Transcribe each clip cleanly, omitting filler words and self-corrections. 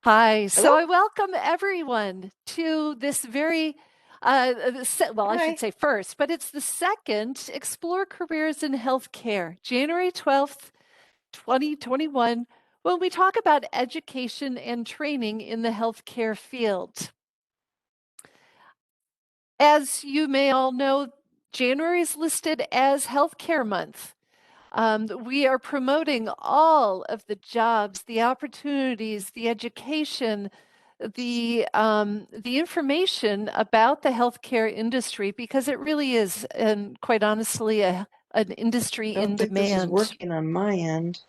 Hi. So Hello? I welcome everyone to this well, I should Hi. say first, but it's the second Explore Careers in Healthcare, January 12th, 2021, when we talk about education and training in the healthcare field. As you may all know, January is listed as Healthcare Month. We are promoting all of the jobs, the opportunities, the education, the information about the healthcare industry because it really is, and quite honestly, an industry Don't in think this is demand. working on my end.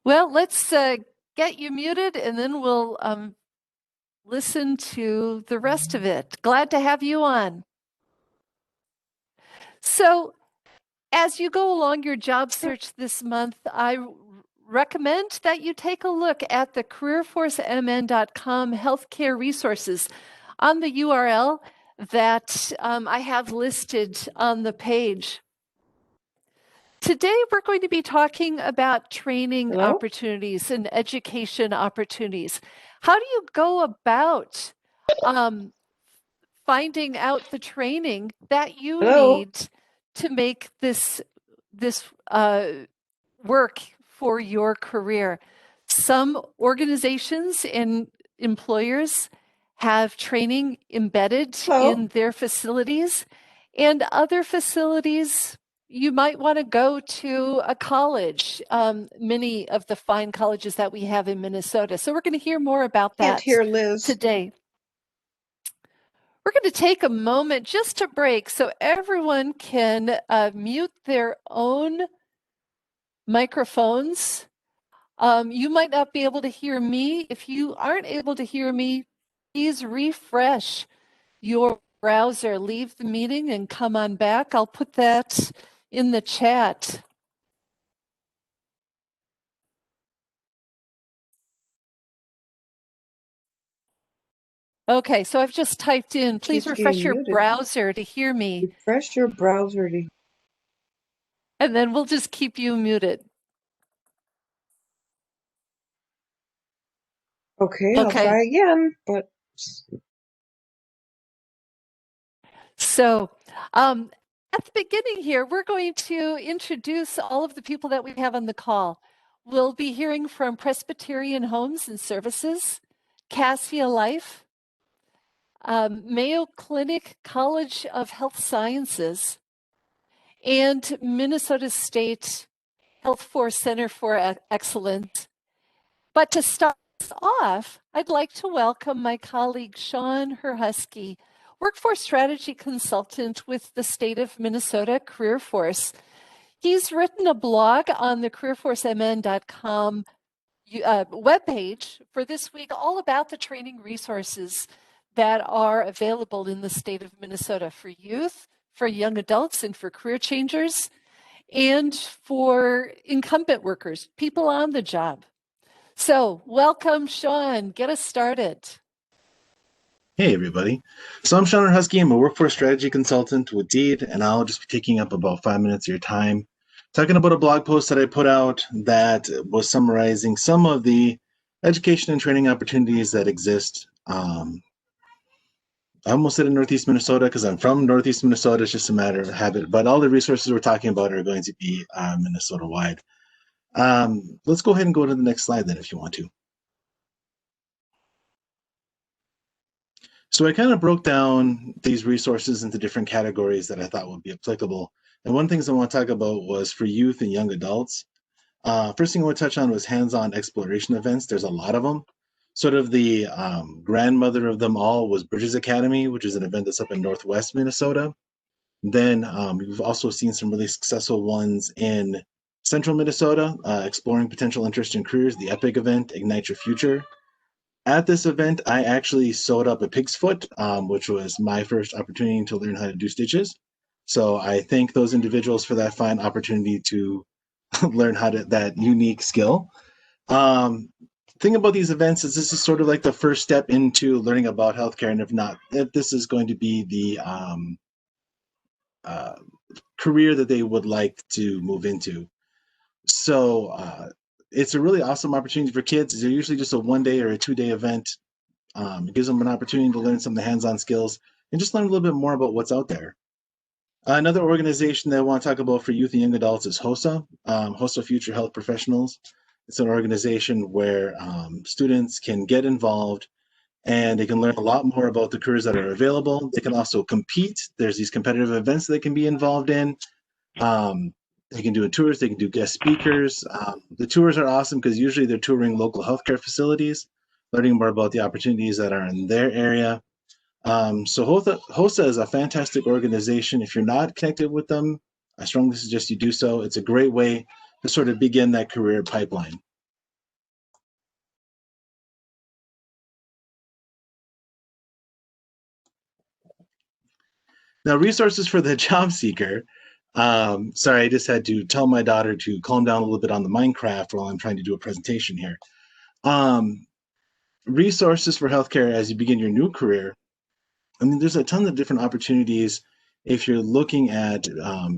Well, let's get you muted and then we'll listen to the rest of it. Glad to have you on. So, as you go along your job search this month, I recommend that you take a look at the careerforcemn.com healthcare resources on the URL that I have listed on the page. Today, we're going to be talking about training Hello? opportunities and education opportunities. How do you go about finding out the training that you Hello? need to make this work for your career? Some organizations and employers have training embedded Hello? in their facilities, and other facilities you might want to go to a college, many of the fine colleges that we have in Minnesota. So we're going to hear more about Can't that hear Liz. today. We're going to take a moment just to break so everyone can mute their own microphones. You might not be able to hear me. If you aren't able to hear me, please refresh your browser, leave the meeting and come on back. I'll put that in the chat. Okay, so I've just typed in, please Keeps refresh getting your muted. browser to hear me, Refresh your browser to... and then we'll just keep you muted. Okay, I'll Okay. try again, but... So, at the beginning here, we're going to introduce all of the people that we have on the call. We'll be hearing from Presbyterian Homes and Services, Cassia Life, Mayo Clinic College of Health Sciences, and Minnesota State Health Force Center for Excellence. But to start us off, I'd like to welcome my colleague Sean Herhusky, workforce strategy consultant with the state of Minnesota Career Force. He's written a blog on the careerforcemn.com webpage for this week all about the training resources that are available in the state of Minnesota for youth, for young adults, and for career changers, and for incumbent workers, people on the job. So welcome, Sean. Get us started. Hey, everybody. So I'm Sean Husky. I'm a workforce strategy consultant with Deed, and I'll just be taking up about 5 minutes of your time talking about a blog post that I put out that was summarizing some of the education and training opportunities that exist. I almost said in Northeast Minnesota because I'm from Northeast Minnesota. It's just a matter of habit. But all the resources we're talking about are going to be Minnesota-wide. Let's go ahead and go to the next slide then if you want to. So I kind of broke down these resources into different categories that I thought would be applicable. And one of the things I want to talk about was for youth and young adults. First thing I want to touch on was hands-on exploration events. There's a lot of them. Sort of the grandmother of them all was Bridges Academy, which is an event that's up in Northwest Minnesota. Then we've also seen some really successful ones in Central Minnesota, exploring potential interest in careers, the EPIC event, Ignite Your Future. At this event, I actually sewed up a pig's foot, which was my first opportunity to learn how to do stitches. So I thank those individuals for that fine opportunity to learn how to that unique skill. Thing about these events is this is sort of like the first step into learning about healthcare, and if this is going to be the career that they would like to move into. So it's a really awesome opportunity for kids. They're usually just a 1-day or a 2-day event. It gives them an opportunity to learn some of the hands-on skills and just learn a little bit more about what's out there. Another organization that I want to talk about for youth and young adults is HOSA, HOSA Future Health Professionals. It's an organization where students can get involved and they can learn a lot more about the careers that are available. They can also compete. There's these competitive events they can be involved in. They can do tours, they can do guest speakers. The tours are awesome because usually they're touring local healthcare facilities, learning more about the opportunities that are in their area. So HOSA is a fantastic organization. If you're not connected with them, I strongly suggest you do so. It's a great way to sort of begin that career pipeline. Now, resources for the job seeker. Sorry, I just had to tell my daughter to calm down a little bit on the Minecraft while I'm trying to do a presentation here. Resources for healthcare as you begin your new career. I mean, there's a ton of different opportunities if you're looking at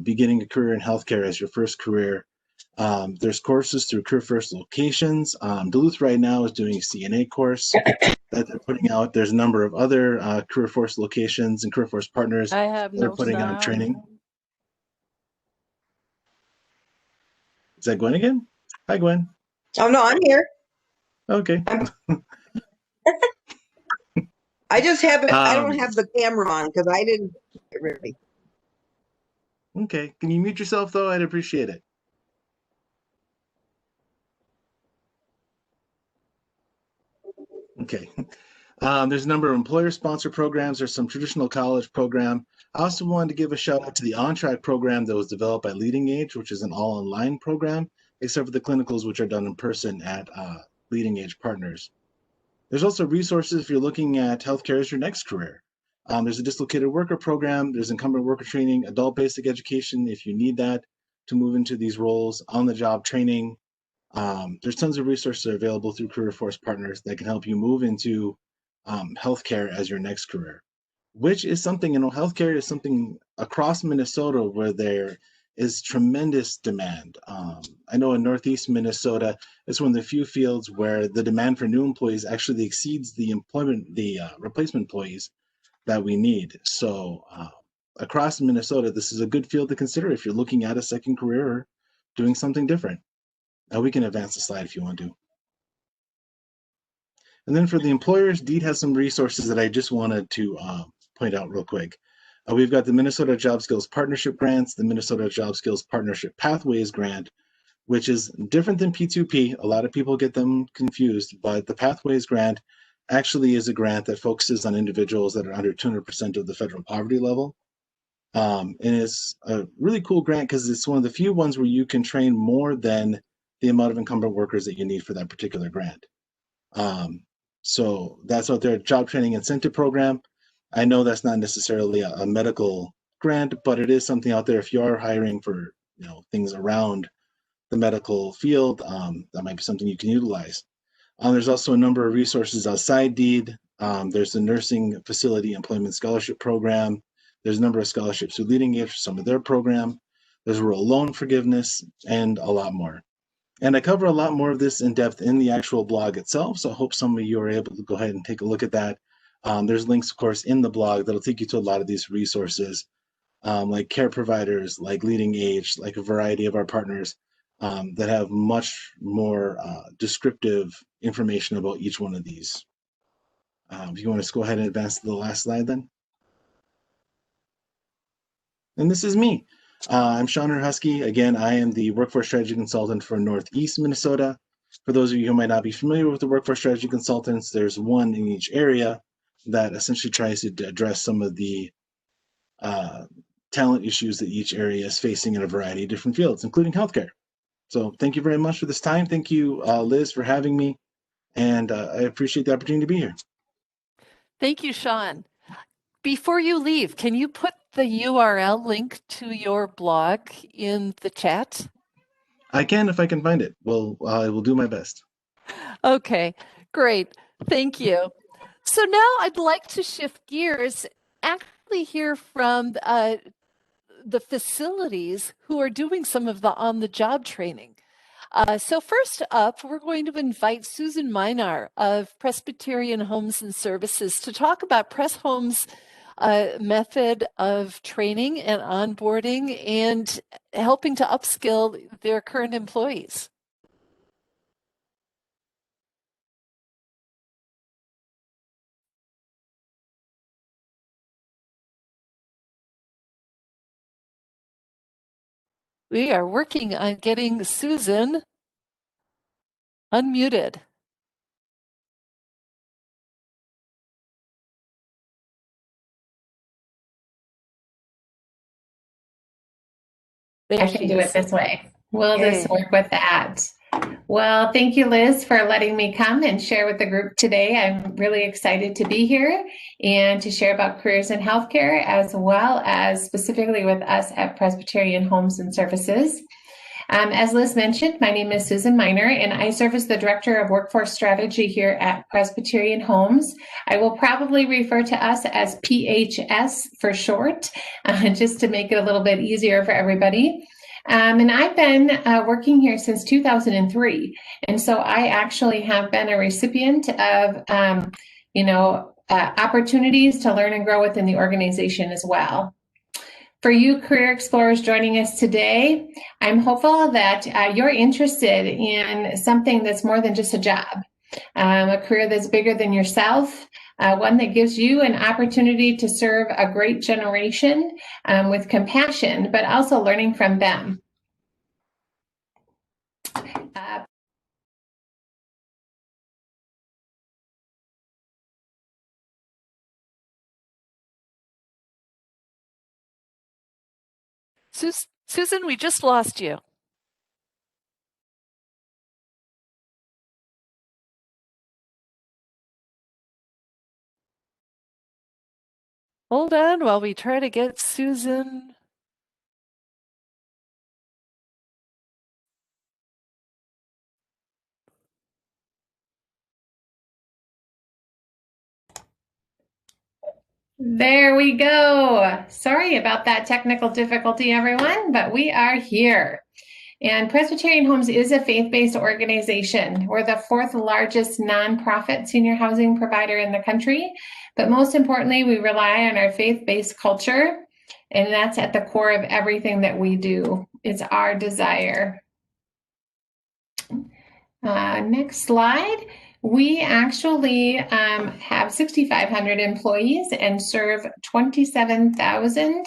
beginning a career in healthcare as your first career. There's courses through Career First locations. Duluth right now is doing a CNA course that they're putting out. There's a number of other Career Force locations and Career Force partners that are putting out training. Is that Gwen again? Hi, Gwen. Oh, no, I'm here. Okay. I just have I don't have the camera on because I didn't get ready. Okay. Can you mute yourself, though? I'd appreciate it. Okay. There's a number of employer-sponsored programs. There's some traditional college program. I also wanted to give a shout out to the On-Track program that was developed by Leading Age, which is an all-online program, except for the clinicals, which are done in person at Leading Age partners. There's also resources if you're looking at healthcare as your next career. There's a dislocated worker program. There's incumbent worker training, adult basic education if you need that to move into these roles, on-the-job training. There's tons of resources available through Career Force partners that can help you move into healthcare as your next career, which is something, healthcare is something across Minnesota where there is tremendous demand. I know in Northeast Minnesota, it's one of the few fields where the demand for new employees actually exceeds the replacement employees that we need. So across Minnesota, this is a good field to consider if you're looking at a second career or doing something different. We can advance the slide if you want to. And then for the employers, Deed has some resources that I just wanted to point out real quick. We've got the Minnesota Job Skills Partnership Grants, the Minnesota Job Skills Partnership Pathways Grant, which is different than P2P. A lot of people get them confused, but the Pathways Grant actually is a grant that focuses on individuals that are under 200% of the federal poverty level. And it's a really cool grant because it's one of the few ones where you can train more than the amount of incumbent workers that you need for that particular grant. So that's out there, job training incentive program. I know that's not necessarily a medical grant, but it is something out there if you are hiring for things around the medical field. That might be something you can utilize. There's also a number of resources outside Deed. There's the Nursing Facility Employment Scholarship Program. There's a number of scholarships through Leading Age for some of their program. There's rural loan forgiveness and a lot more. And I cover a lot more of this in depth in the actual blog itself. So I hope some of you are able to go ahead and take a look at that. There's links, of course, in the blog that'll take you to a lot of these resources, like care providers, like Leading Age, like a variety of our partners that have much more descriptive information about each one of these. If you want to go ahead and advance to the last slide then. And this is me. I'm Sean Husky. Again, I am the Workforce Strategy Consultant for Northeast Minnesota. For those of you who might not be familiar with the Workforce Strategy Consultants, there's one in each area that essentially tries to address some of the talent issues that each area is facing in a variety of different fields, including healthcare. So thank you very much for this time. Thank you, Liz, for having me. And I appreciate the opportunity to be here. Thank you, Sean. Before you leave, can you put the URL link to your blog in the chat? I can if I can find it. Well, I will do my best. Okay, great. Thank you. So now I'd like to shift gears, actually hear from the facilities who are doing some of the on-the-job training. So first up, we're going to invite Susan Minar of Presbyterian Homes and Services to talk about Press Homes' method of training and onboarding and helping to upskill their current employees. We are working on getting Susan unmuted. I can do it this way. Will this work with that? Well, thank you, Liz, for letting me come and share with the group today. I'm really excited to be here and to share about careers in healthcare, as well as specifically with us at Presbyterian Homes and Services. As Liz mentioned, my name is Susan Miner, and I serve as the Director of Workforce Strategy here at Presbyterian Homes. I will probably refer to us as PHS for short, just to make it a little bit easier for everybody. And I've been working here since 2003, and so I actually have been a recipient of, opportunities to learn and grow within the organization as well. For you career explorers joining us today, I'm hopeful that you're interested in something that's more than just a job, a career that's bigger than yourself, one that gives you an opportunity to serve a great generation with compassion, but also learning from them. Susan, we just lost you. Hold on while we try to get Susan. There we go. Sorry about that technical difficulty, everyone, but we are here. And Presbyterian Homes is a faith-based organization. We're the fourth largest nonprofit senior housing provider in the country. But most importantly, we rely on our faith-based culture, and that's at the core of everything that we do. It's our desire. Next slide. We actually have 6,500 employees and serve 27,000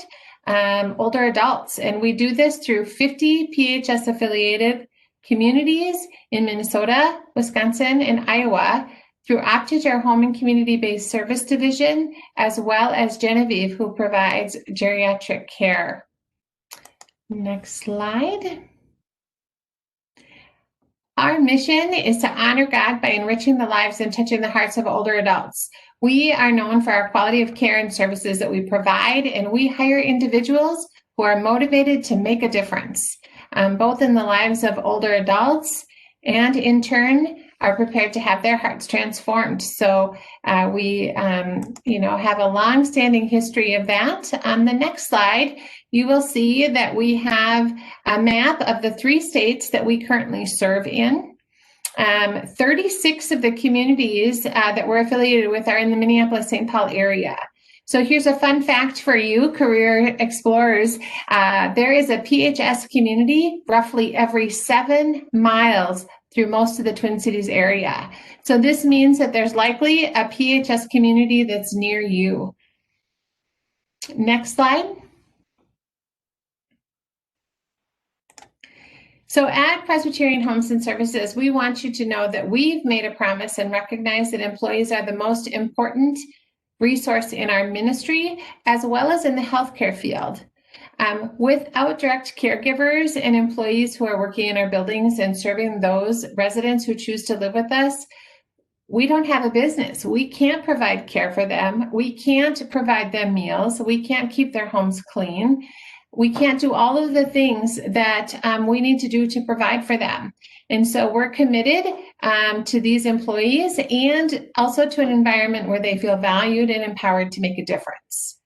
older adults. And we do this through 50 PHS affiliated communities in Minnesota, Wisconsin, and Iowa through Opportur Home and Community-Based Service Division, as well as Genevieve, who provides geriatric care. Next slide. Our mission is to honor God by enriching the lives and touching the hearts of older adults. We are known for our quality of care and services that we provide, and we hire individuals who are motivated to make a difference, both in the lives of older adults and in turn are prepared to have their hearts transformed. So we have a long-standing history of that. On the next slide, you will see that we have a map of the 3 states that we currently serve in. 36 of the communities that we're affiliated with are in the Minneapolis-St. Paul area. So here's a fun fact for you, career explorers. There is a PHS community roughly every 7 miles through most of the Twin Cities area. So this means that there's likely a PHS community that's near you. Next slide. So at Presbyterian Homes and Services, we want you to know that we've made a promise and recognize that employees are the most important resource in our ministry, as well as in the healthcare field. Without direct caregivers and employees who are working in our buildings and serving those residents who choose to live with us, we don't have a business. We can't provide care for them. We can't provide them meals. We can't keep their homes clean. We can't do all of the things that we need to do to provide for them. And so we're committed to these employees and also to an environment where they feel valued and empowered to make a difference.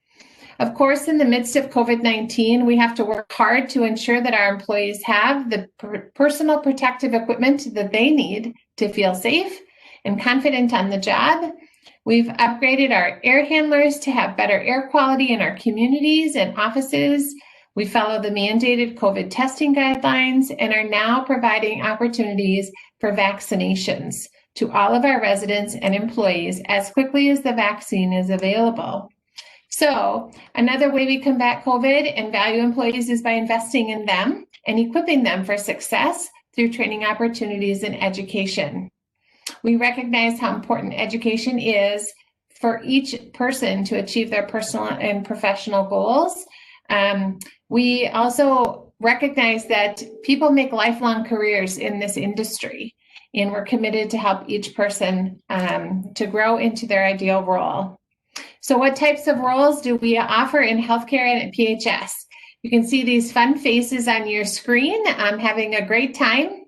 Of course, in the midst of COVID-19, we have to work hard to ensure that our employees have the personal protective equipment that they need to feel safe and confident on the job. We've upgraded our air handlers to have better air quality in our communities and offices. We follow the mandated COVID testing guidelines and are now providing opportunities for vaccinations to all of our residents and employees as quickly as the vaccine is available. So another way we combat COVID and value employees is by investing in them and equipping them for success through training opportunities and education. We recognize how important education is for each person to achieve their personal and professional goals. We also recognize that people make lifelong careers in this industry, and we're committed to help each person to grow into their ideal role. So what types of roles do we offer in healthcare and at PHS? You can see these fun faces on your screen. I'm having a great time.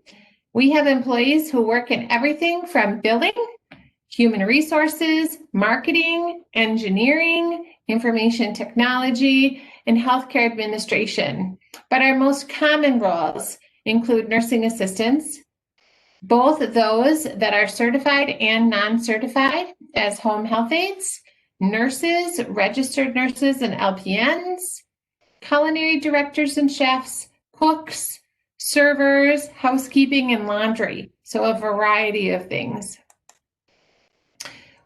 We have employees who work in everything from billing, human resources, marketing, engineering, information technology, and healthcare administration. But our most common roles include nursing assistants, both those that are certified and non-certified as home health aides, nurses, registered nurses and LPNs, culinary directors and chefs, cooks, servers, housekeeping, and laundry. So a variety of things.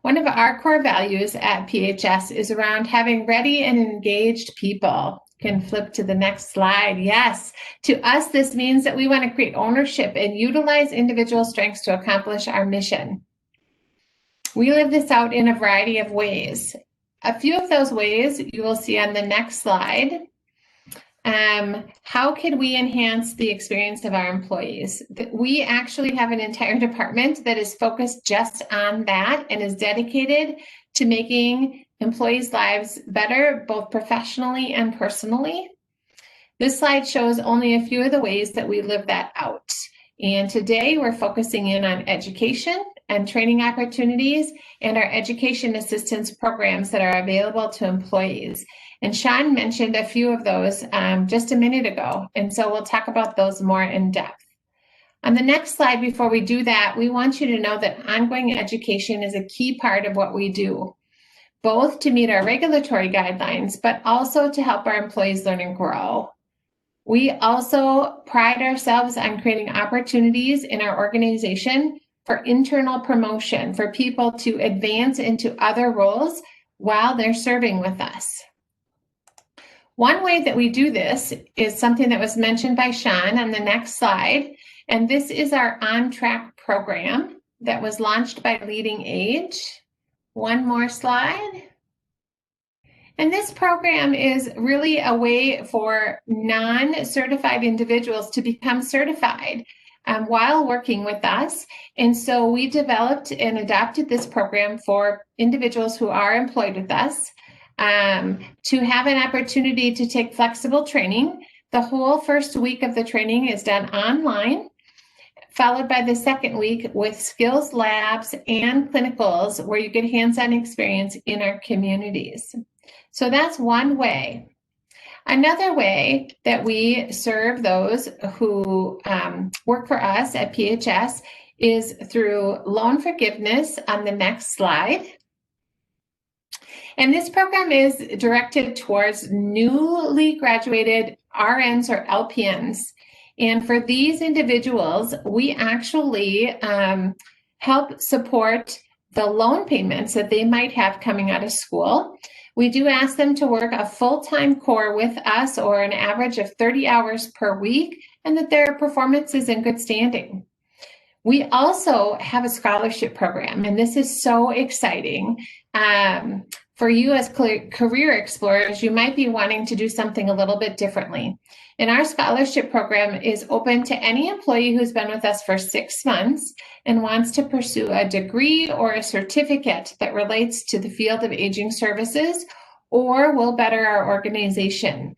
One of our core values at PHS is around having ready and engaged people. You can flip to the next slide. Yes, to us, this means that we want to create ownership and utilize individual strengths to accomplish our mission. We live this out in a variety of ways. A few of those ways you will see on the next slide. How can we enhance the experience of our employees? We actually have an entire department that is focused just on that and is dedicated to making employees' lives better, both professionally and personally. This slide shows only a few of the ways that we live that out. And today we're focusing in on education and training opportunities and our education assistance programs that are available to employees. And Sean mentioned a few of those just a minute ago, and so we'll talk about those more in depth. On the next slide, before we do that, we want you to know that ongoing education is a key part of what we do, both to meet our regulatory guidelines, but also to help our employees learn and grow. We also pride ourselves on creating opportunities in our organization for internal promotion, for people to advance into other roles while they're serving with us. One way that we do this is something that was mentioned by Sean on the next slide, and this is our On Track program that was launched by Leading Age. One more slide. And this program is really a way for non-certified individuals to become certified while working with us. And so we developed and adopted this program for individuals who are employed with us to have an opportunity to take flexible training. The whole first week of the training is done online, followed by the second week with skills labs and clinicals where you get hands-on experience in our communities. So that's one way. Another way that we serve those who work for us at PHS is through loan forgiveness on the next slide. And this program is directed towards newly graduated RNs or LPNs. And for these individuals, we actually help support the loan payments that they might have coming out of school. We do ask them to work a full-time core with us or an average of 30 hours per week and that their performance is in good standing. We also have a scholarship program, and this is so exciting. For you as career explorers, you might be wanting to do something a little bit differently. And our scholarship program is open to any employee who's been with us for 6 months and wants to pursue a degree or a certificate that relates to the field of aging services or will better our organization.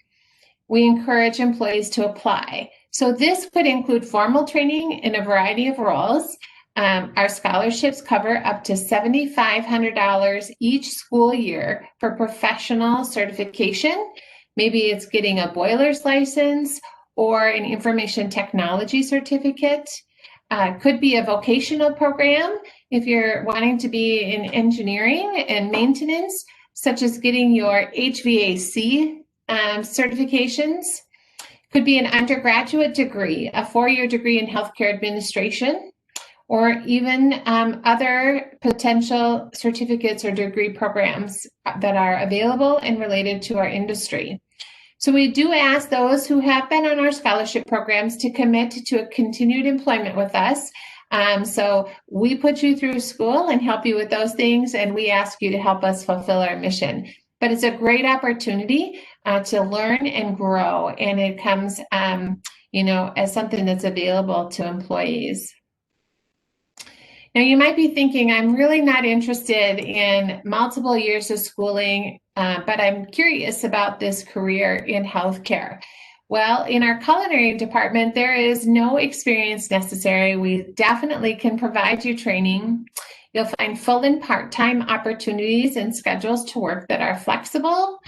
We encourage employees to apply. So this could include formal training in a variety of roles, Our scholarships cover up to $7,500 each school year for professional certification. Maybe it's getting a boiler's license or an information technology certificate. Could be a vocational program if you're wanting to be in engineering and maintenance, such as getting your HVAC certifications. Could be an undergraduate degree, a 4-year degree in healthcare administration, or even other potential certificates or degree programs that are available and related to our industry. So we do ask those who have been on our scholarship programs to commit to a continued employment with us. So we put you through school and help you with those things, and we ask you to help us fulfill our mission. But it's a great opportunity to learn and grow, and it comes, as something that's available to employees. Now, you might be thinking, I'm really not interested in multiple years of schooling, but I'm curious about this career in healthcare. Well, in our culinary department, there is no experience necessary. We definitely can provide you training. You'll find full and part-time opportunities and schedules to work that are flexible,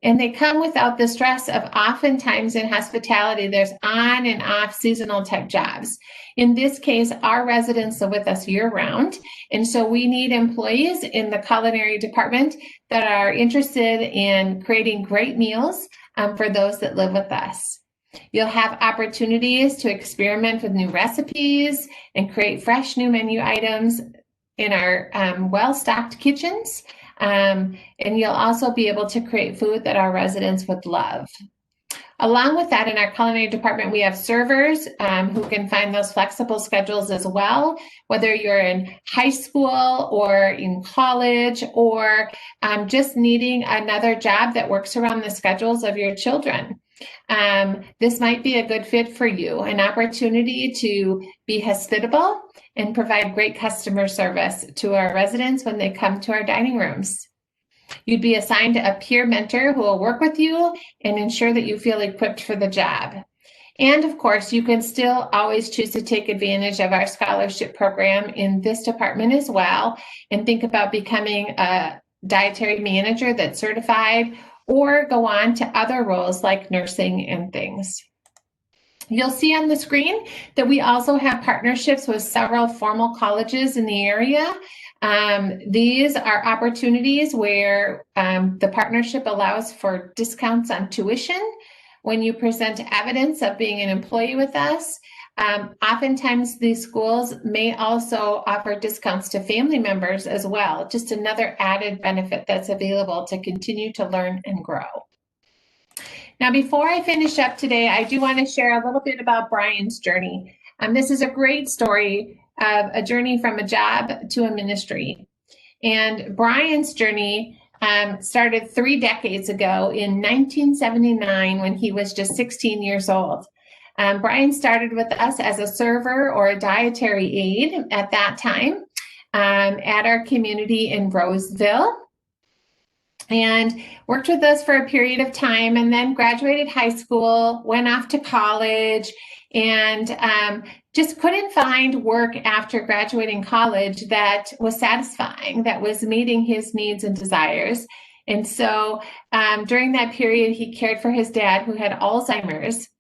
and they come without the stress of oftentimes in hospitality, there's on and off seasonal type jobs. In this case, our residents are with us year round. And so we need employees in the culinary department that are interested in creating great meals for those that live with us. You'll have opportunities to experiment with new recipes and create fresh new menu items in our well-stocked kitchens. And you'll also be able to create food that our residents would love. Along with that, in our culinary department, we have servers who can find those flexible schedules as well, whether you're in high school or in college or just needing another job that works around the schedules of your children. This might be a good fit for you, an opportunity to be hospitable and provide great customer service to our residents when they come to our dining rooms. You'd be assigned a peer mentor who will work with you and ensure that you feel equipped for the job. And of course, you can still always choose to take advantage of our scholarship program in this department as well, and think about becoming a dietary manager that's certified, or go on to other roles like nursing and things. You'll see on the screen that we also have partnerships with several formal colleges in the area. These are opportunities where the partnership allows for discounts on tuition when you present evidence of being an employee with us. Oftentimes these schools may also offer discounts to family members as well, just another added benefit that's available to continue to learn and grow. Now, before I finish up today, I do want to share a little bit about Brian's journey. This is a great story of a journey from a job to a ministry. And Brian's journey started 3 decades ago in 1979 when he was just 16 years old. Brian started with us as a server or a dietary aide at that time at our community in Roseville, and worked with us for a period of time, and then graduated high school, went off to college, and just couldn't find work after graduating college that was satisfying, that was meeting his needs and desires. And so during that period, he cared for his dad who had Alzheimer's.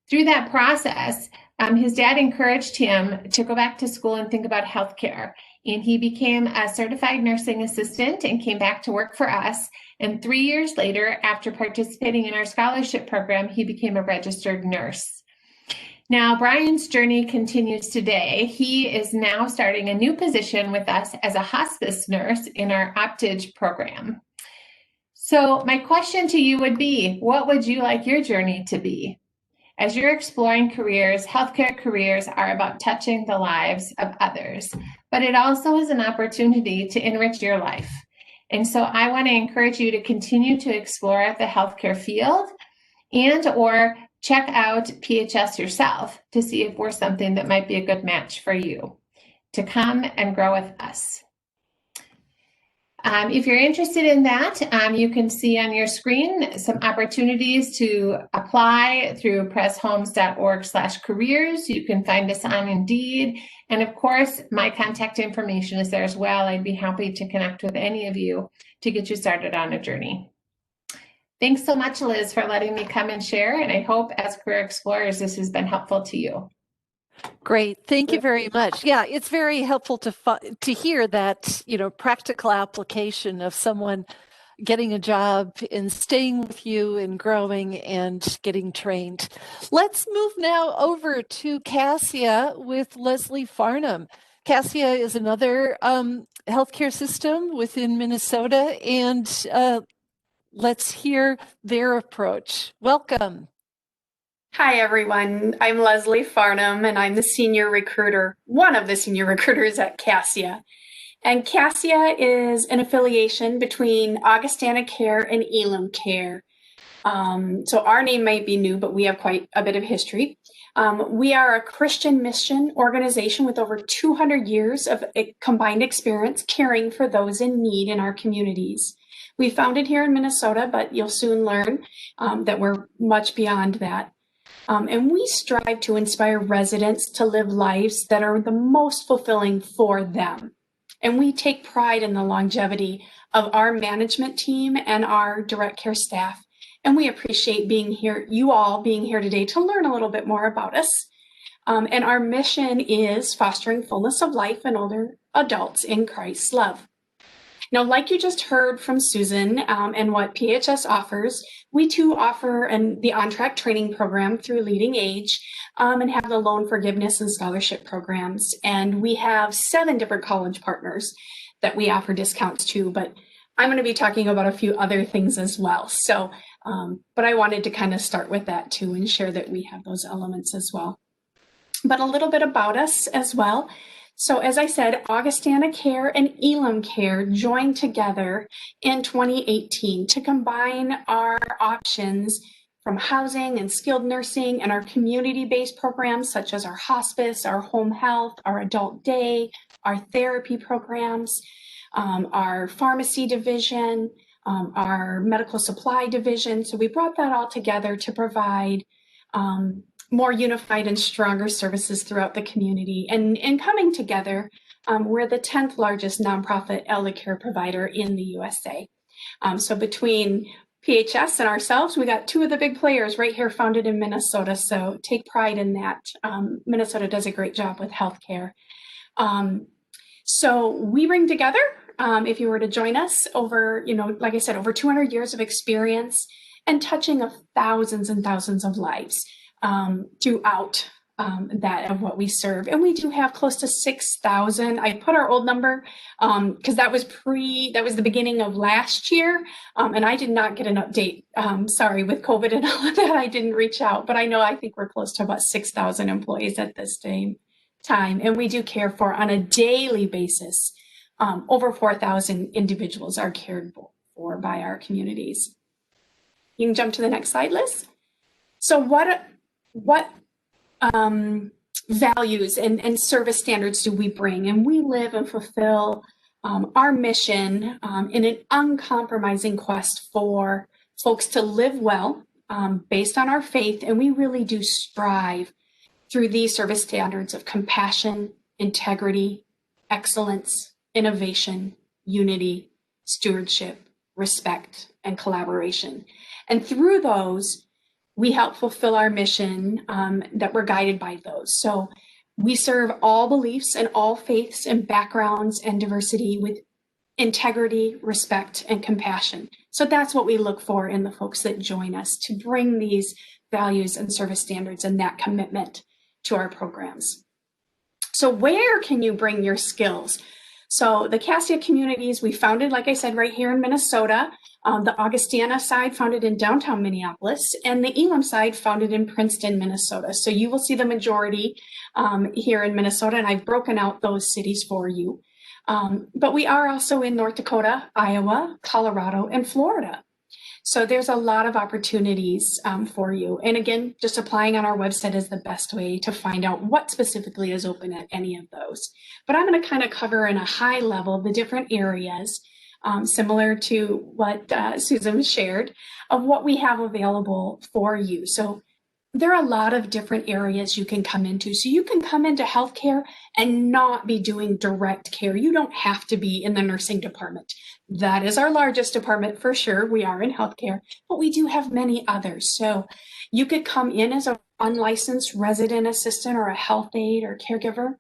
Through that process, his dad encouraged him to go back to school and think about healthcare. And he became a certified nursing assistant and came back to work for us. And 3 years later, after participating in our scholarship program, he became a registered nurse. Now, Brian's journey continues today. He is now starting a new position with us as a hospice nurse in our Opportur program. So my question to you would be, what would you like your journey to be? As you're exploring careers, healthcare careers are about touching the lives of others, but it also is an opportunity to enrich your life. And so I want to encourage you to continue to explore the healthcare field and or check out PHS yourself to see if we're something that might be a good match for you to come and grow with us. If you're interested in that, you can see on your screen some opportunities to apply through presshomes.org/careers. You can find us on Indeed. And of course, my contact information is there as well. I'd be happy to connect with any of you to get you started on a journey. Thanks so much, Liz, for letting me come and share. And I hope as Career Explorers, this has been helpful to you. Great. Thank you very much. Yeah, it's very helpful to hear that, practical application of someone getting a job and staying with you and growing and getting trained. Let's move now over to Cassia with Leslie Farnham. Cassia is another healthcare system within Minnesota, and let's hear their approach. Welcome. Hi, everyone. I'm Leslie Farnham, and I'm the senior recruiter, one of the senior recruiters at Cassia. And Cassia is an affiliation between Augustana Care and Elim Care. So our name might be new, but we have quite a bit of history. We are a Christian mission organization with over 200 years of combined experience caring for those in need in our communities. We founded here in Minnesota, but you'll soon learn that we're much beyond that. And we strive to inspire residents to live lives that are the most fulfilling for them. And we take pride in the longevity of our management team and our direct care staff. And we appreciate you all being here today to learn a little bit more about us. And our mission is fostering fullness of life in older adults in Christ's love. Now, like you just heard from Susan and what PHS offers, we too offer the on-track training program through Leading Age and have the loan forgiveness and scholarship programs. And we have 7 different college partners that we offer discounts to, but I'm going to be talking about a few other things as well. So, but I wanted to kind of start with that too and share that we have those elements as well. But a little bit about us as well. So as I said, Augustana Care and Elim Care joined together in 2018 to combine our options from housing and skilled nursing and our community-based programs such as our hospice, our home health, our adult day, our therapy programs, our pharmacy division, our medical supply division. So we brought that all together to provide more unified and stronger services throughout the community. And in coming together, we're the 10th largest nonprofit elder care provider in the USA. So between PHS and ourselves, we got 2 of the big players right here founded in Minnesota. So take pride in that. Minnesota does a great job with healthcare. So we bring together, if you were to join us, over, like I said, over 200 years of experience and touching of thousands and thousands of lives throughout that of what we serve. And we do have close to 6,000. I put our old number because that was the beginning of last year. And I did not get an update. Sorry, with COVID and all of that, I didn't reach out. But I think we're close to about 6,000 employees at this same time. And we do care for, on a daily basis, over 4,000 individuals are cared for by our communities. You can jump to the next slide, Liz. So what values and service standards do we bring? And we live and fulfill our mission in an uncompromising quest for folks to live well based on our faith. And we really do strive through these service standards of compassion, integrity, excellence, innovation, unity, stewardship, respect, and collaboration. And through those, we help fulfill our mission that we're guided by those. So we serve all beliefs and all faiths and backgrounds and diversity with integrity, respect, and compassion. So that's what we look for in the folks that join us, to bring these values and service standards and that commitment to our programs. So where can you bring your skills? So the Cassia communities we founded, like I said, right here in Minnesota. The Augustana side founded in downtown Minneapolis, and the Elim side founded in Princeton, Minnesota. So you will see the majority here in Minnesota, and I've broken out those cities for you. But we are also in North Dakota, Iowa, Colorado, and Florida. So there's a lot of opportunities for you. And again, just applying on our website is the best way to find out what specifically is open at any of those. But I'm going to kind of cover in a high level the different areas similar to what Susan shared, of what we have available for you. So there are a lot of different areas you can come into. So you can come into healthcare and not be doing direct care. You don't have to be in the nursing department. That is our largest department for sure. We are in healthcare, but we do have many others. So you could come in as an unlicensed resident assistant or a health aide or caregiver.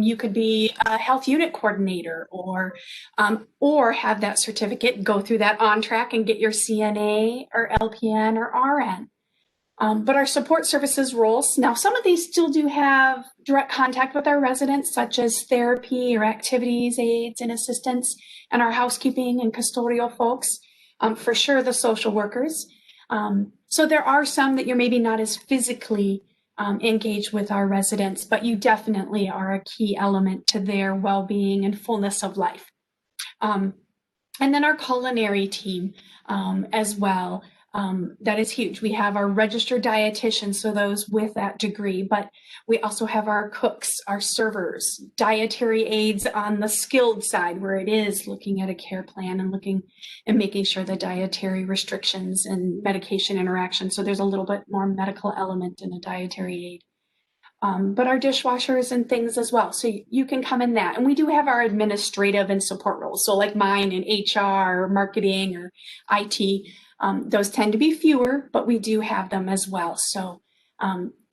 You could be a health unit coordinator or have that certificate, go through that on track and get your CNA or LPN or RN. But our support services roles, now some of these still do have direct contact with our residents, such as therapy or activities, aides and assistants, and our housekeeping and custodial folks, for sure the social workers. So there are some that you're maybe not as physically engaged with our residents, but you definitely are a key element to their well-being and fullness of life. And then our culinary team as well. That is huge. We have our registered dietitians, so those with that degree, but we also have our cooks, our servers, dietary aides on the skilled side, where it is looking at a care plan and looking and making sure the dietary restrictions and medication interaction. So there's a little bit more medical element in a dietary aid. But our dishwashers and things as well. So you can come in that. And we do have our administrative and support roles. So like mine in HR or marketing or IT. Those tend to be fewer, but we do have them as well. So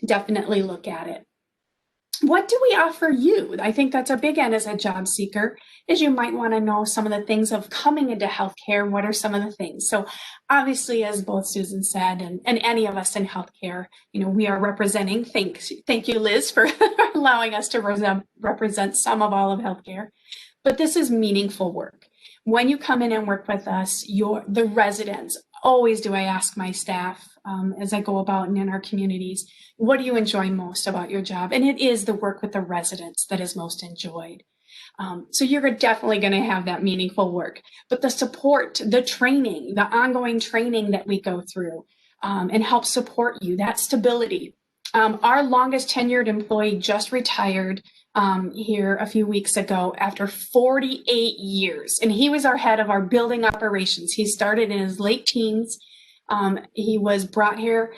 definitely look at it. What do we offer you? I think that's a big end as a job seeker, is you might want to know some of the things of coming into healthcare. What are some of the things? So obviously, as both Susan said, and any of us in healthcare, we are representing, thank you, Liz, for allowing us to represent some of all of healthcare. But this is meaningful work. When you come in and work with us, the residents, always do I ask my staff as I go about and in our communities, what do you enjoy most about your job? And it is the work with the residents that is most enjoyed. So you're definitely going to have that meaningful work. But the support, the training, the ongoing training that we go through and help support you, that stability. Our longest tenured employee just retired here a few weeks ago after 48 years. And he was our head of our building operations. He started in his late teens. He was brought here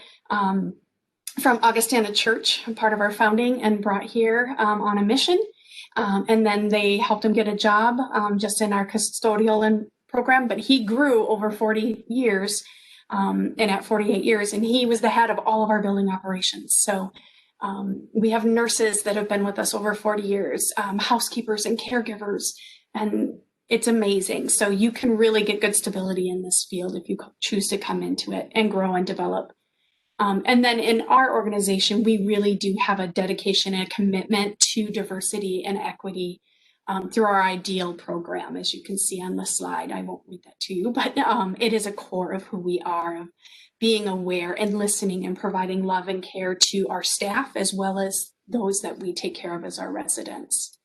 from Augustana Church, part of our founding, and brought here on a mission. And then they helped him get a job just in our custodial program. But he grew over 40 years and at 48 years, and he was the head of all of our building operations. So we have nurses that have been with us over 40 years, housekeepers and caregivers, and it's amazing. So you can really get good stability in this field if you choose to come into it and grow and develop. And then in our organization, we really do have a dedication and a commitment to diversity and equity through our IDEAL program, as you can see on the slide. I won't read that to you, but it is a core of who we are, of being aware and listening and providing love and care to our staff, as well as those that we take care of as our residents.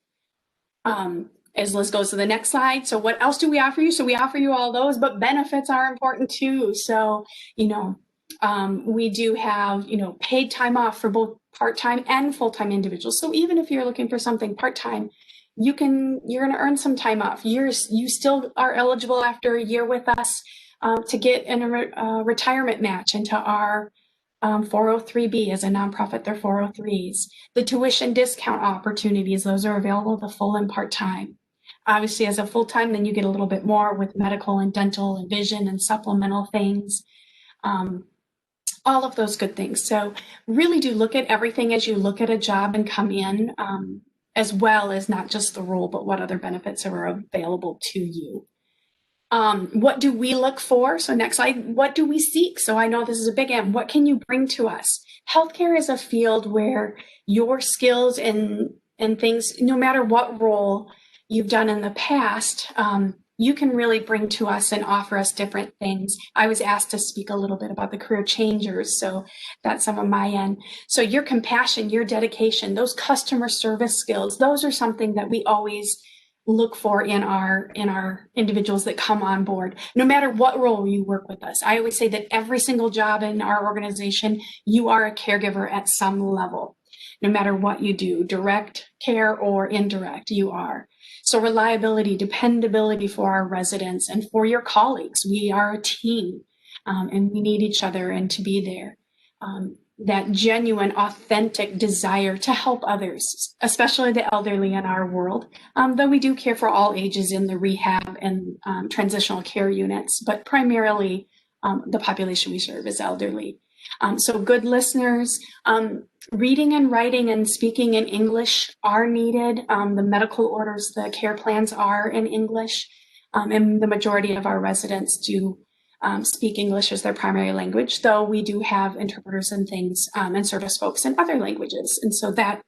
As Liz goes to the next slide. So what else do we offer you? So we offer you all those, but benefits are important too. So, we do have, paid time off for both part-time and full-time individuals. So even if you're looking for something part-time, you're going to earn some time off. You still are eligible after a year with us to get in a retirement match into our 403B as a nonprofit. They're 403s. The tuition discount opportunities, those are available to full and part-time. Obviously, as a full-time, then you get a little bit more with medical and dental and vision and supplemental things. All of those good things. So really do look at everything as you look at a job and come in, as well as not just the role, but what other benefits are available to you. What do we look for? So next slide, what do we seek? So I know this is a big M. What can you bring to us? Healthcare is a field where your skills and things, no matter what role you've done in the past, you can really bring to us and offer us different things. I was asked to speak a little bit about the career changers, so that's some of my end. So your compassion, your dedication, those customer service skills, those are something that we always look for in our individuals that come on board, no matter what role you work with us. I always say that every single job in our organization, you are a caregiver at some level, no matter what you do, direct care or indirect, you are. So reliability, dependability for our residents and for your colleagues. We are a team, and we need each other and to be there. That genuine, authentic desire to help others, especially the elderly in our world, though we do care for all ages in the rehab and transitional care units, but primarily the population we serve is elderly. So good listeners, reading and writing and speaking in English are needed. The medical orders, the care plans are in English, and the majority of our residents do speak English as their primary language, though we do have interpreters and things and service folks in other languages. And so that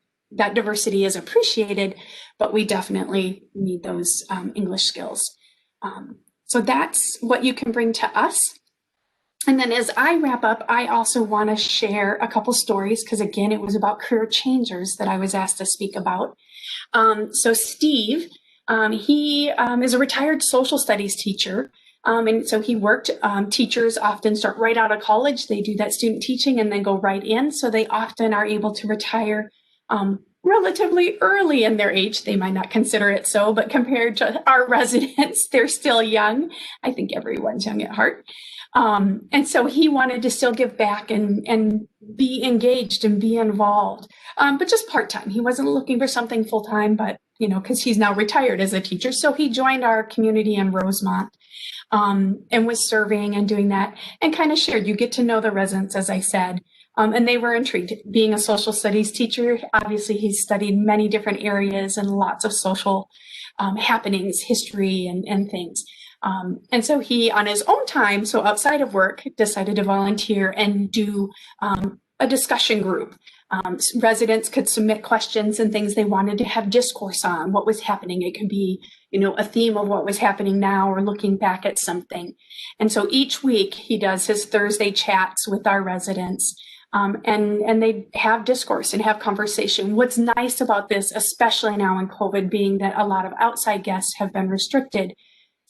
diversity is appreciated, but we definitely need those English skills. So that's what you can bring to us. And then as I wrap up, I also want to share a couple stories because, again, it was about career changers that I was asked to speak about. So Steve, he is a retired social studies teacher. And so he worked, teachers often start right out of college. They do that student teaching and then go right in. So they often are able to retire relatively early in their age. They might not consider it so, but compared to our residents, they're still young. I think everyone's young at heart. And so he wanted to still give back and be engaged and be involved, but just part-time. He wasn't looking for something full-time, but, because he's now retired as a teacher. So he joined our community in Rosemont and was serving and doing that and kind of shared. You get to know the residents, as I said, and they were intrigued. Being a social studies teacher, obviously he's studied many different areas and lots of social happenings, history and things. And so he, on his own time, so outside of work, decided to volunteer and do a discussion group. Residents could submit questions and things they wanted to have discourse on, what was happening. It could be, a theme of what was happening now or looking back at something. And so each week he does his Thursday chats with our residents. And they have discourse and have conversation. What's nice about this, especially now in COVID, being that a lot of outside guests have been restricted,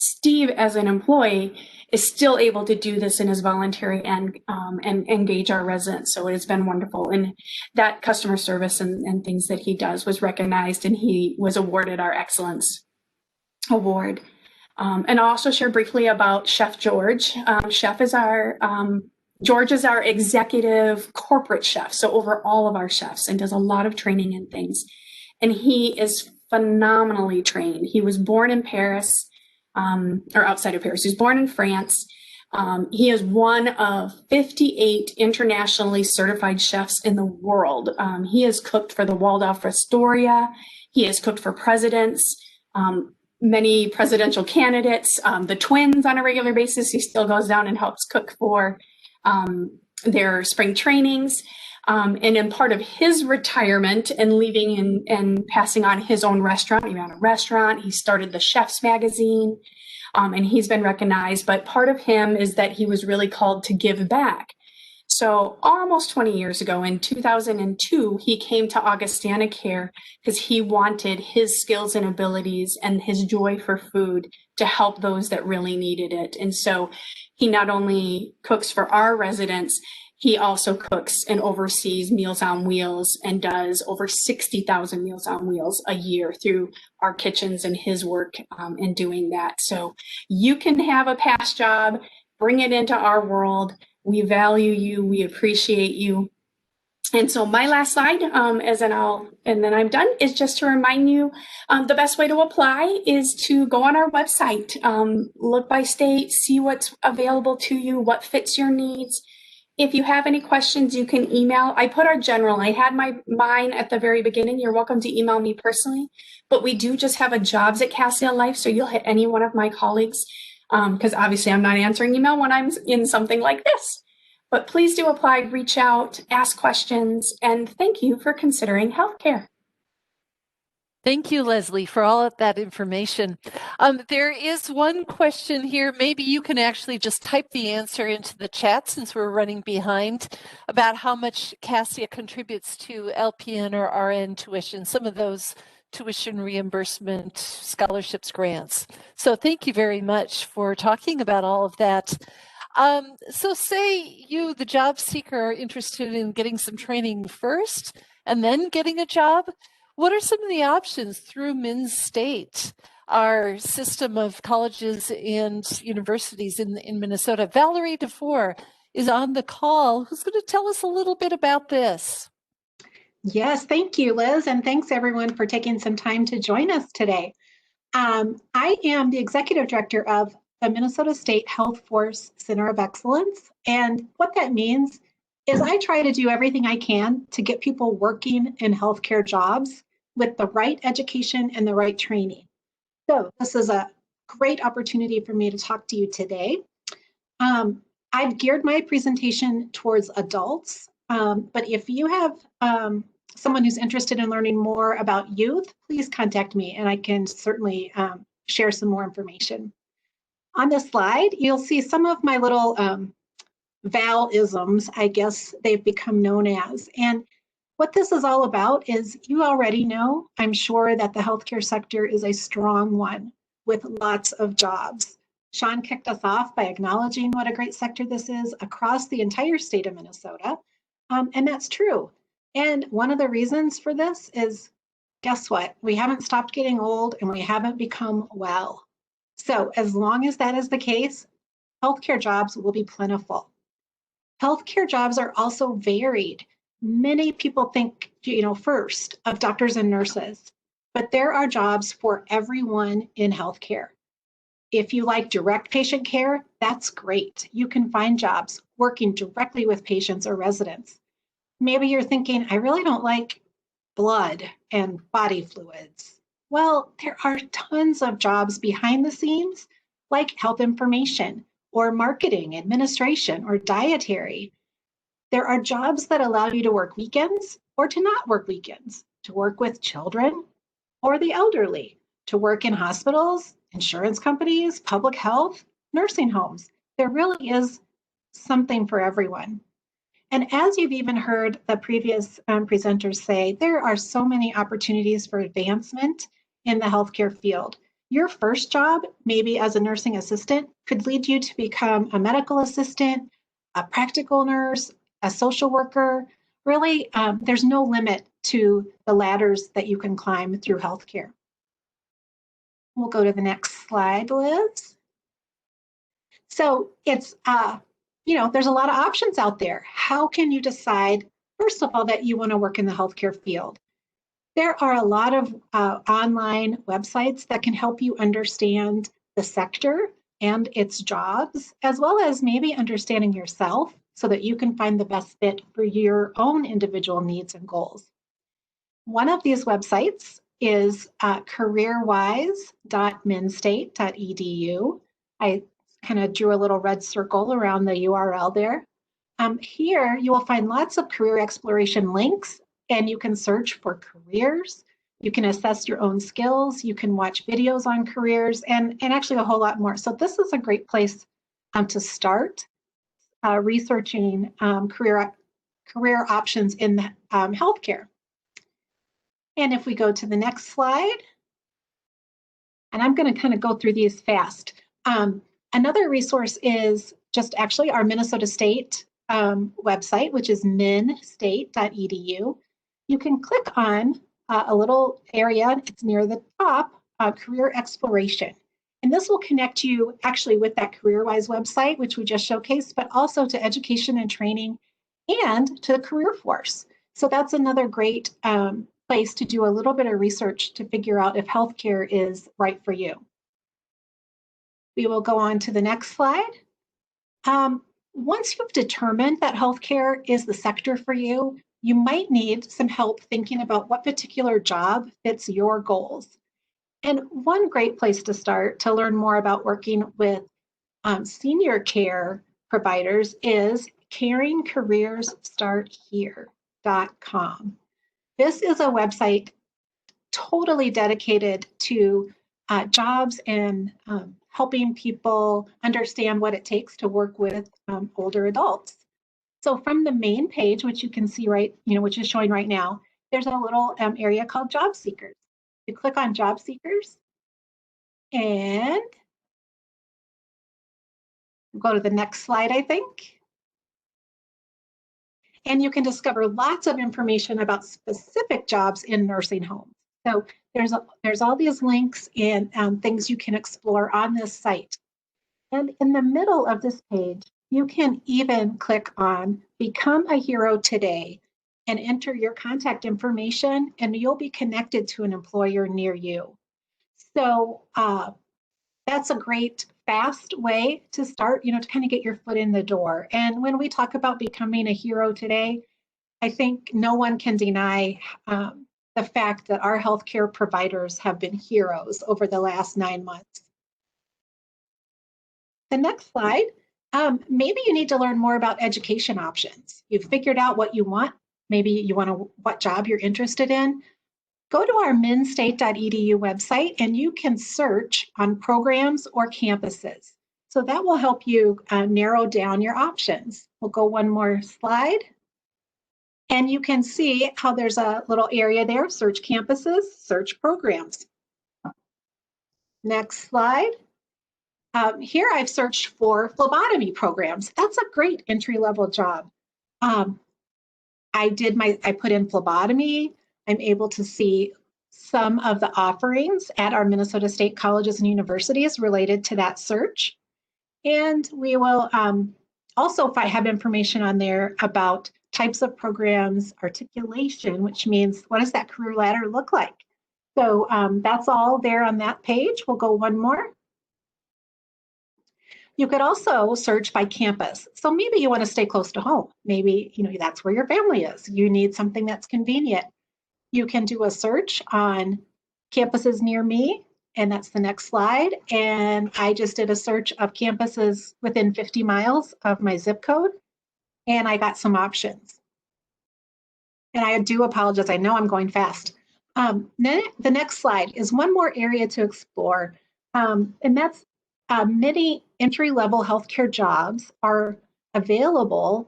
Steve, as an employee, is still able to do this in his voluntary and engage our residents. So it has been wonderful. And that customer service and things that he does was recognized, and he was awarded our Excellence Award. And I'll also share briefly about Chef George. George is our executive corporate chef, so over all of our chefs, and does a lot of training and things. And he is phenomenally trained. He was born in Paris. Or outside of Paris. He was born in France. He is one of 58 internationally certified chefs in the world. He has cooked for the Waldorf Astoria. He has cooked for presidents, many presidential candidates, the twins on a regular basis. He still goes down and helps cook for their spring trainings. And in part of his retirement and leaving and passing on his own restaurant, he ran a restaurant, he started the Chef's Magazine, and he's been recognized. But part of him is that he was really called to give back. So almost 20 years ago, in 2002, he came to Augustana Care because he wanted his skills and abilities and his joy for food to help those that really needed it. And so he not only cooks for our residents, he also cooks and oversees Meals on Wheels and does over 60,000 Meals on Wheels a year through our kitchens and his work in doing that. So you can have a past job, bring it into our world. We value you. We appreciate you. And so my last slide, and then I'm done, is just to remind you the best way to apply is to go on our website, look by state, see what's available to you, what fits your needs. If you have any questions, you can email. I put our general. I had mine at the very beginning. You're welcome to email me personally, but we do just have a jobs at Cassia Life, so you'll hit any one of my colleagues, because obviously I'm not answering email when I'm in something like this. But please do apply, reach out, ask questions, and thank you for considering healthcare. Thank you, Leslie, for all of that information. There is one question here. Maybe you can actually just type the answer into the chat since we're running behind, about how much Cassia contributes to LPN or RN tuition, some of those tuition reimbursement scholarships, grants. So thank you very much for talking about all of that. So say you, the job seeker, are interested in getting some training first and then getting a job. What are some of the options through MINS State, our system of colleges and universities in Minnesota? Valerie DeFore is on the call, who's going to tell us a little bit about this. Yes, thank you, Liz, and thanks everyone for taking some time to join us today. I am the executive director of the Minnesota State Health Force Center of Excellence, and what that means is I try to do everything I can to get people working in healthcare jobs with the right education and the right training. So this is a great opportunity for me to talk to you today. I've geared my presentation towards adults, but if you have someone who's interested in learning more about youth, please contact me and I can certainly share some more information. On this slide, you'll see some of my little Val-isms, I guess they've become known as. And what this is all about is you already know, I'm sure, that the healthcare sector is a strong one with lots of jobs. Sean kicked us off by acknowledging what a great sector this is across the entire state of Minnesota. And that's true. And one of the reasons for this is, guess what? We haven't stopped getting old and we haven't become well. So as long as that is the case, healthcare jobs will be plentiful. Healthcare jobs are also varied. Many people think, first of doctors and nurses, but there are jobs for everyone in healthcare. If you like direct patient care, that's great. You can find jobs working directly with patients or residents. Maybe you're thinking, I really don't like blood and body fluids. Well, there are tons of jobs behind the scenes, like health information or marketing, administration, or dietary. There are jobs that allow you to work weekends or to not work weekends, to work with children or the elderly, to work in hospitals, insurance companies, public health, nursing homes. There really is something for everyone. And as you've even heard the previous presenters say, there are so many opportunities for advancement in the healthcare field. Your first job, maybe as a nursing assistant, could lead you to become a medical assistant, a practical nurse, a social worker. Really, there's no limit to the ladders that you can climb through healthcare. We'll go to the next slide, Liz. So it's, there's a lot of options out there. How can you decide, first of all, that you want to work in the healthcare field? There are a lot of online websites that can help you understand the sector and its jobs, as well as maybe understanding yourself so that you can find the best fit for your own individual needs and goals. One of these websites is careerwise.minstate.edu. I kind of drew a little red circle around the URL there. Here you will find lots of career exploration links, and you can search for careers. You can assess your own skills. You can watch videos on careers and actually a whole lot more. So this is a great place to start researching career options in healthcare. And if we go to the next slide, and I'm going to kind of go through these fast. Another resource is just actually our Minnesota State website, which is minstate.edu. You can click on a little area, it's near the top, career exploration. And this will connect you actually with that CareerWise website, which we just showcased, but also to education and training and to the career force. So that's another great place to do a little bit of research to figure out if healthcare is right for you. We will go on to the next slide. Once you've determined that healthcare is the sector for you, you might need some help thinking about what particular job fits your goals. And one great place to start to learn more about working with senior care providers is caringcareersstarthere.com. This is a website totally dedicated to jobs and helping people understand what it takes to work with older adults. So from the main page, which you can see which is showing right now, there's a little area called Job Seekers. You click on Job Seekers and we'll go to the next slide, I think. And you can discover lots of information about specific jobs in nursing homes. So there's all these links and things you can explore on this site. And in the middle of this page, you can even click on Become a Hero Today and enter your contact information, and you'll be connected to an employer near you. So that's a great, fast way to start, to kind of get your foot in the door. And when we talk about becoming a hero today, I think no one can deny the fact that our healthcare providers have been heroes over the last 9 months. The next slide, maybe you need to learn more about education options. You've figured out what you want. Maybe you want what job you're interested in. Go to our minstate.edu website and you can search on programs or campuses. So that will help you narrow down your options. We'll go one more slide. And you can see how there's a little area there, search campuses, search programs. Next slide. Here I've searched for phlebotomy programs. That's a great entry-level job. I put in phlebotomy. I'm able to see some of the offerings at our Minnesota State colleges and universities related to that search. And we will also, if I have information on there about types of programs, articulation, which means what does that career ladder look like? So that's all there on that page. We'll go one more. You could also search by campus. So maybe you want to stay close to home. Maybe that's where your family is. You need something that's convenient. You can do a search on campuses near me, and that's the next slide. And I just did a search of campuses within 50 miles of my zip code, and I got some options. And I do apologize. I know I'm going fast. The next slide is one more area to explore, and that's many entry-level healthcare jobs are available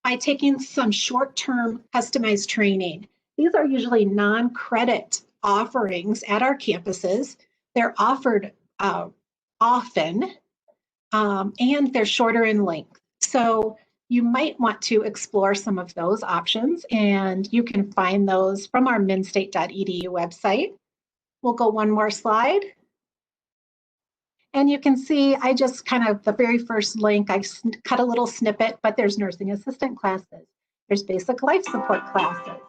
by taking some short-term customized training. These are usually non-credit offerings at our campuses. They're offered often, and they're shorter in length. So you might want to explore some of those options, and you can find those from our minstate.edu website. We'll go one more slide. And you can see, I just the very first link, I cut a little snippet, but there's nursing assistant classes. There's basic life support classes.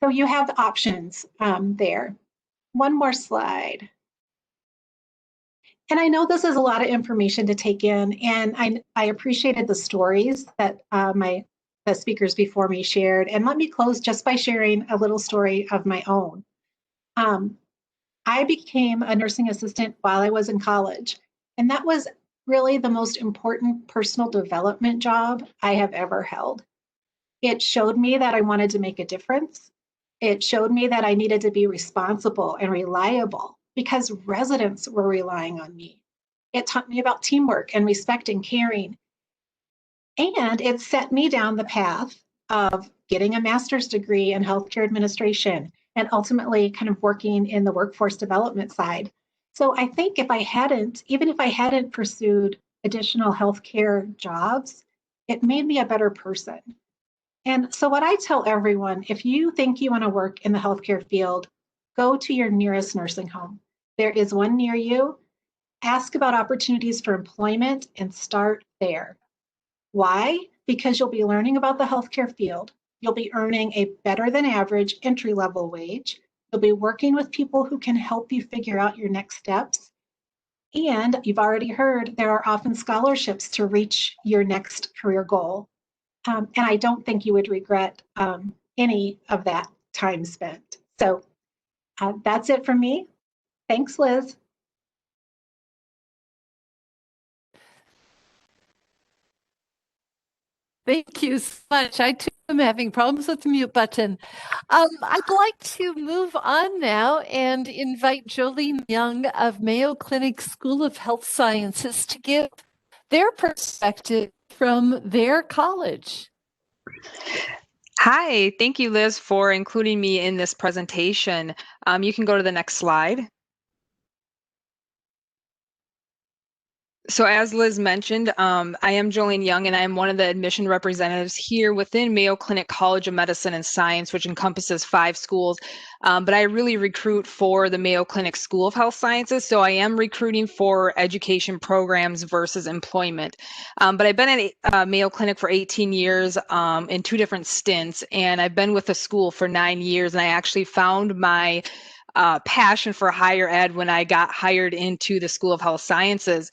So you have options there. One more slide. And I know this is a lot of information to take in, and I appreciated the stories that the speakers before me shared. And let me close just by sharing a little story of my own. I became a nursing assistant while I was in college, and that was really the most important personal development job I have ever held. It showed me that I wanted to make a difference. It showed me that I needed to be responsible and reliable because residents were relying on me. It taught me about teamwork and respect and caring. And it set me down the path of getting a master's degree in healthcare administration and ultimately kind of working in the workforce development side. So I think even if I hadn't pursued additional healthcare jobs, it made me a better person. And so what I tell everyone, if you think you want to work in the healthcare field, go to your nearest nursing home. There is one near you. Ask about opportunities for employment and start there. Why? Because you'll be learning about the healthcare field. You'll be earning a better than average entry-level wage. You'll be working with people who can help you figure out your next steps. And you've already heard there are often scholarships to reach your next career goal. And I don't think you would regret any of that time spent. So that's it from me. Thanks, Liz. Thank you so much. I too am having problems with the mute button. I'd like to move on now and invite Jolene Young of Mayo Clinic School of Health Sciences to give their perspective from their college. Hi, thank you, Liz, for including me in this presentation. You can go to the next slide. So as Liz mentioned, I am Jolene Young, and I am one of the admission representatives here within Mayo Clinic College of Medicine and Science, which encompasses 5 schools. But I really recruit for the Mayo Clinic School of Health Sciences. So I am recruiting for education programs versus employment. But I've been at Mayo Clinic for 18 years in 2 different stints, and I've been with the school for 9 years, and I actually found my passion for higher ed when I got hired into the School of Health Sciences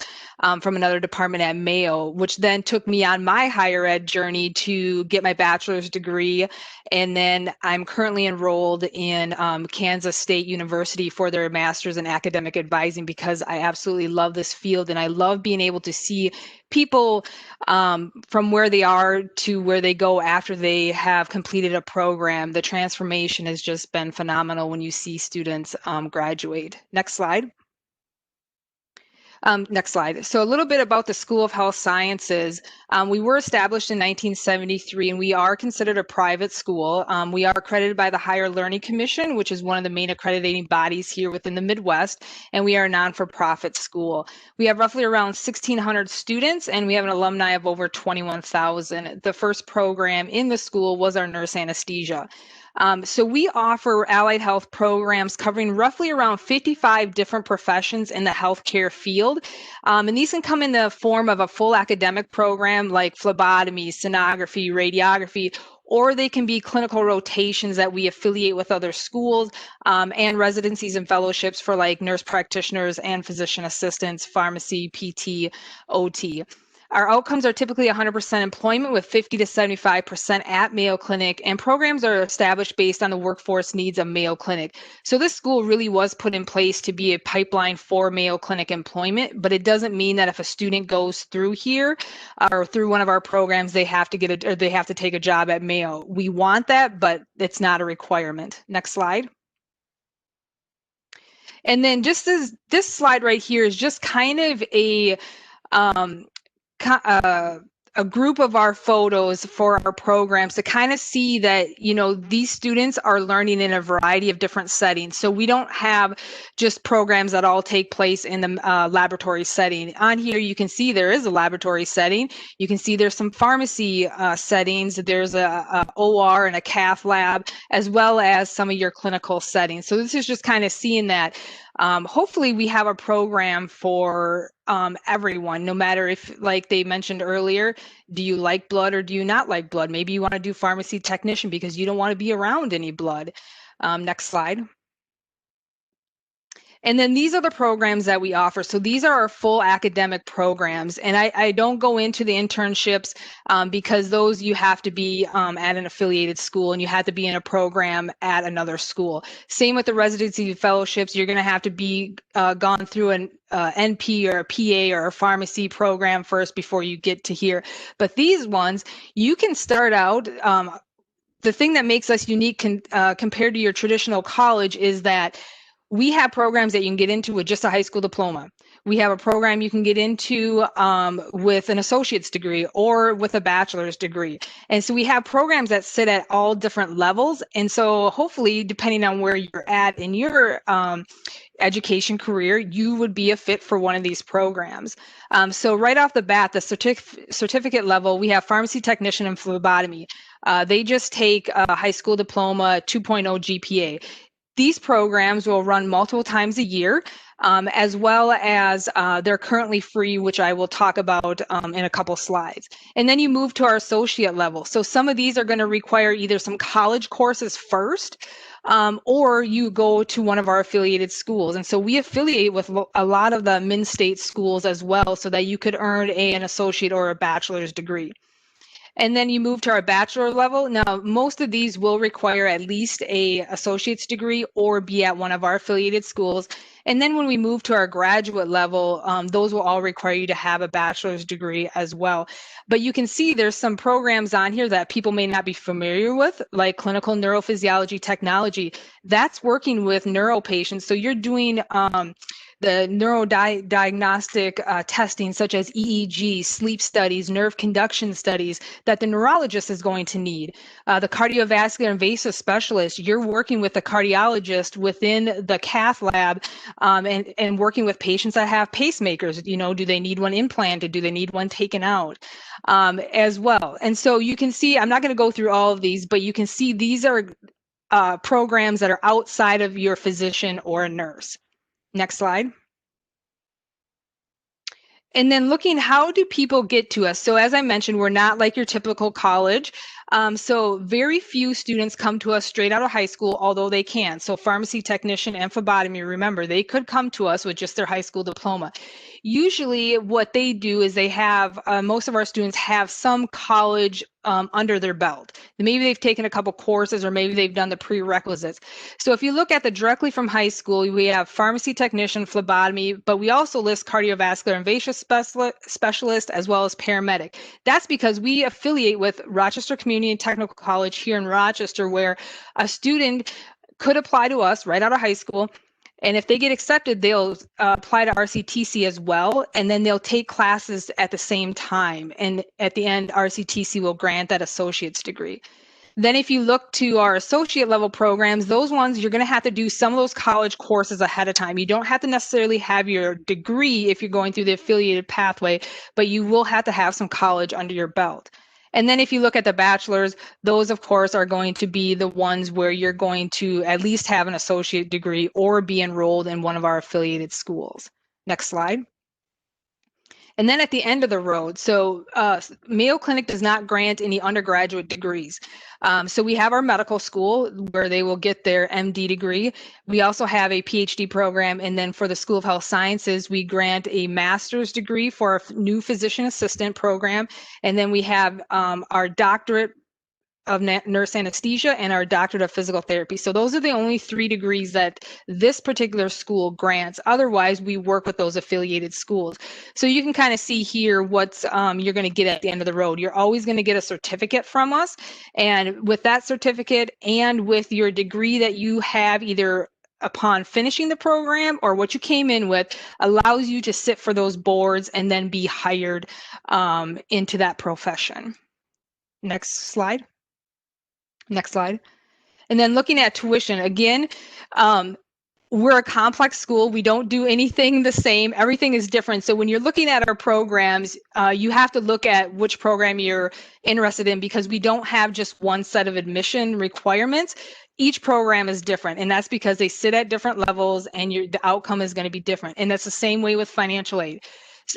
from another department at Mayo, which then took me on my higher ed journey to get my bachelor's degree. And then I'm currently enrolled in Kansas State University for their master's in academic advising, because I absolutely love this field and I love being able to see people from where they are to where they go after they have completed a program. The transformation has just been phenomenal when you see students graduate. Next slide. Next slide. So a little bit about the School of Health Sciences. We were established in 1973, and we are considered a private school. We are accredited by the Higher Learning Commission, which is one of the main accrediting bodies here within the Midwest, and we are a non-for-profit school. We have roughly around 1,600 students, and we have an alumni of over 21,000. The first program in the school was our nurse anesthesia. So we offer allied health programs covering roughly around 55 different professions in the healthcare field. And these can come in the form of a full academic program like phlebotomy, sonography, radiography, or they can be clinical rotations that we affiliate with other schools, and residencies and fellowships for like nurse practitioners and physician assistants, pharmacy, PT, OT. Our outcomes are typically 100% employment with 50 to 75% at Mayo Clinic, and programs are established based on the workforce needs of Mayo Clinic. So this school really was put in place to be a pipeline for Mayo Clinic employment, but it doesn't mean that if a student goes through here or through one of our programs, they have to take a job at Mayo. We want that, but it's not a requirement. Next slide. And then just as this slide right here is just kind of a group of our photos for our programs to kind of see that, you know, these students are learning in a variety of different settings. So we don't have just programs that all take place in the laboratory setting. On here, you can see there is a laboratory setting. You can see there's some pharmacy settings. There's a OR and a cath lab, as well as some of your clinical settings. So this is just kind of seeing that. Hopefully we have a program for everyone, no matter if, like they mentioned earlier, do you like blood or do you not like blood? Maybe you want to do pharmacy technician because you don't want to be around any blood. Next slide. And then these are the programs that we offer. So these are our full academic programs. And I don't go into the internships because those you have to be at an affiliated school and you have to be in a program at another school. Same with the residency fellowships. You're going to have to be gone through an NP or a PA or a pharmacy program first before you get to here. But these ones, you can start out. The thing that makes us unique compared to your traditional college is that we have programs that you can get into with just a high school diploma. We have a program you can get into with an associate's degree or with a bachelor's degree. And so we have programs that sit at all different levels. And so hopefully, depending on where you're at in your education career, you would be a fit for one of these programs. So right off the bat, the certificate level, we have pharmacy technician and phlebotomy. They just take a high school diploma, 2.0 GPA. These programs will run multiple times a year, as well as they're currently free, which I will talk about in a couple slides. And then you move to our associate level. So some of these are going to require either some college courses first, or you go to one of our affiliated schools. And so we affiliate with a lot of the min-state schools as well, so that you could earn an associate or a bachelor's degree. And then you move to our bachelor level. Now, most of these will require at least an associate's degree or be at one of our affiliated schools. And then when we move to our graduate level, those will all require you to have a bachelor's degree as well. But you can see there's some programs on here that people may not be familiar with, like clinical neurophysiology technology. That's working with neuro patients. So you're doing the neurodiagnostic testing such as EEG, sleep studies, nerve conduction studies that the neurologist is going to need. The cardiovascular invasive specialist, you're working with a cardiologist within the cath lab and working with patients that have pacemakers. You know, do they need one implanted? Do they need one taken out as well? And so you can see, I'm not going to go through all of these, but you can see these are programs that are outside of your physician or a nurse. Next slide. And then looking, how do people get to us? So as I mentioned, we're not like your typical college. So very few students come to us straight out of high school, although they can. So pharmacy technician and phlebotomy, remember, they could come to us with just their high school diploma. Usually what they do is they have, most of our students have some college under their belt. Maybe they've taken a couple courses or maybe they've done the prerequisites. So if you look at the directly from high school, we have pharmacy technician, phlebotomy, but we also list cardiovascular invasive specialist as well as paramedic. That's because we affiliate with Rochester Community and Technical College here in Rochester, where a student could apply to us right out of high school. And if they get accepted, they'll apply to RCTC as well, and then they'll take classes at the same time. And at the end, RCTC will grant that associate's degree. Then if you look to our associate level programs, those ones, you're going to have to do some of those college courses ahead of time. You don't have to necessarily have your degree if you're going through the affiliated pathway, but you will have to have some college under your belt. And then if you look at the bachelor's, those of course are going to be the ones where you're going to at least have an associate degree or be enrolled in one of our affiliated schools. Next slide. And then at the end of the road, so Mayo Clinic does not grant any undergraduate degrees. So we have our medical school where they will get their MD degree. We also have a PhD program. And then for the School of Health Sciences, we grant a master's degree for our new physician assistant program. And then we have our doctorate of nurse anesthesia and our doctorate of physical therapy. So those are the only 3 degrees that this particular school grants. Otherwise, we work with those affiliated schools. So you can kind of see here what's you're going to get at the end of the road. You're always going to get a certificate from us. And with that certificate and with your degree that you have either upon finishing the program or what you came in with, allows you to sit for those boards and then be hired into that profession. Next slide. Next slide. And then looking at tuition, again, we're a complex school. We don't do anything the same. Everything is different. So when you're looking at our programs, you have to look at which program you're interested in because we don't have just one set of admission requirements. Each program is different, and that's because they sit at different levels and the outcome is going to be different. And that's the same way with financial aid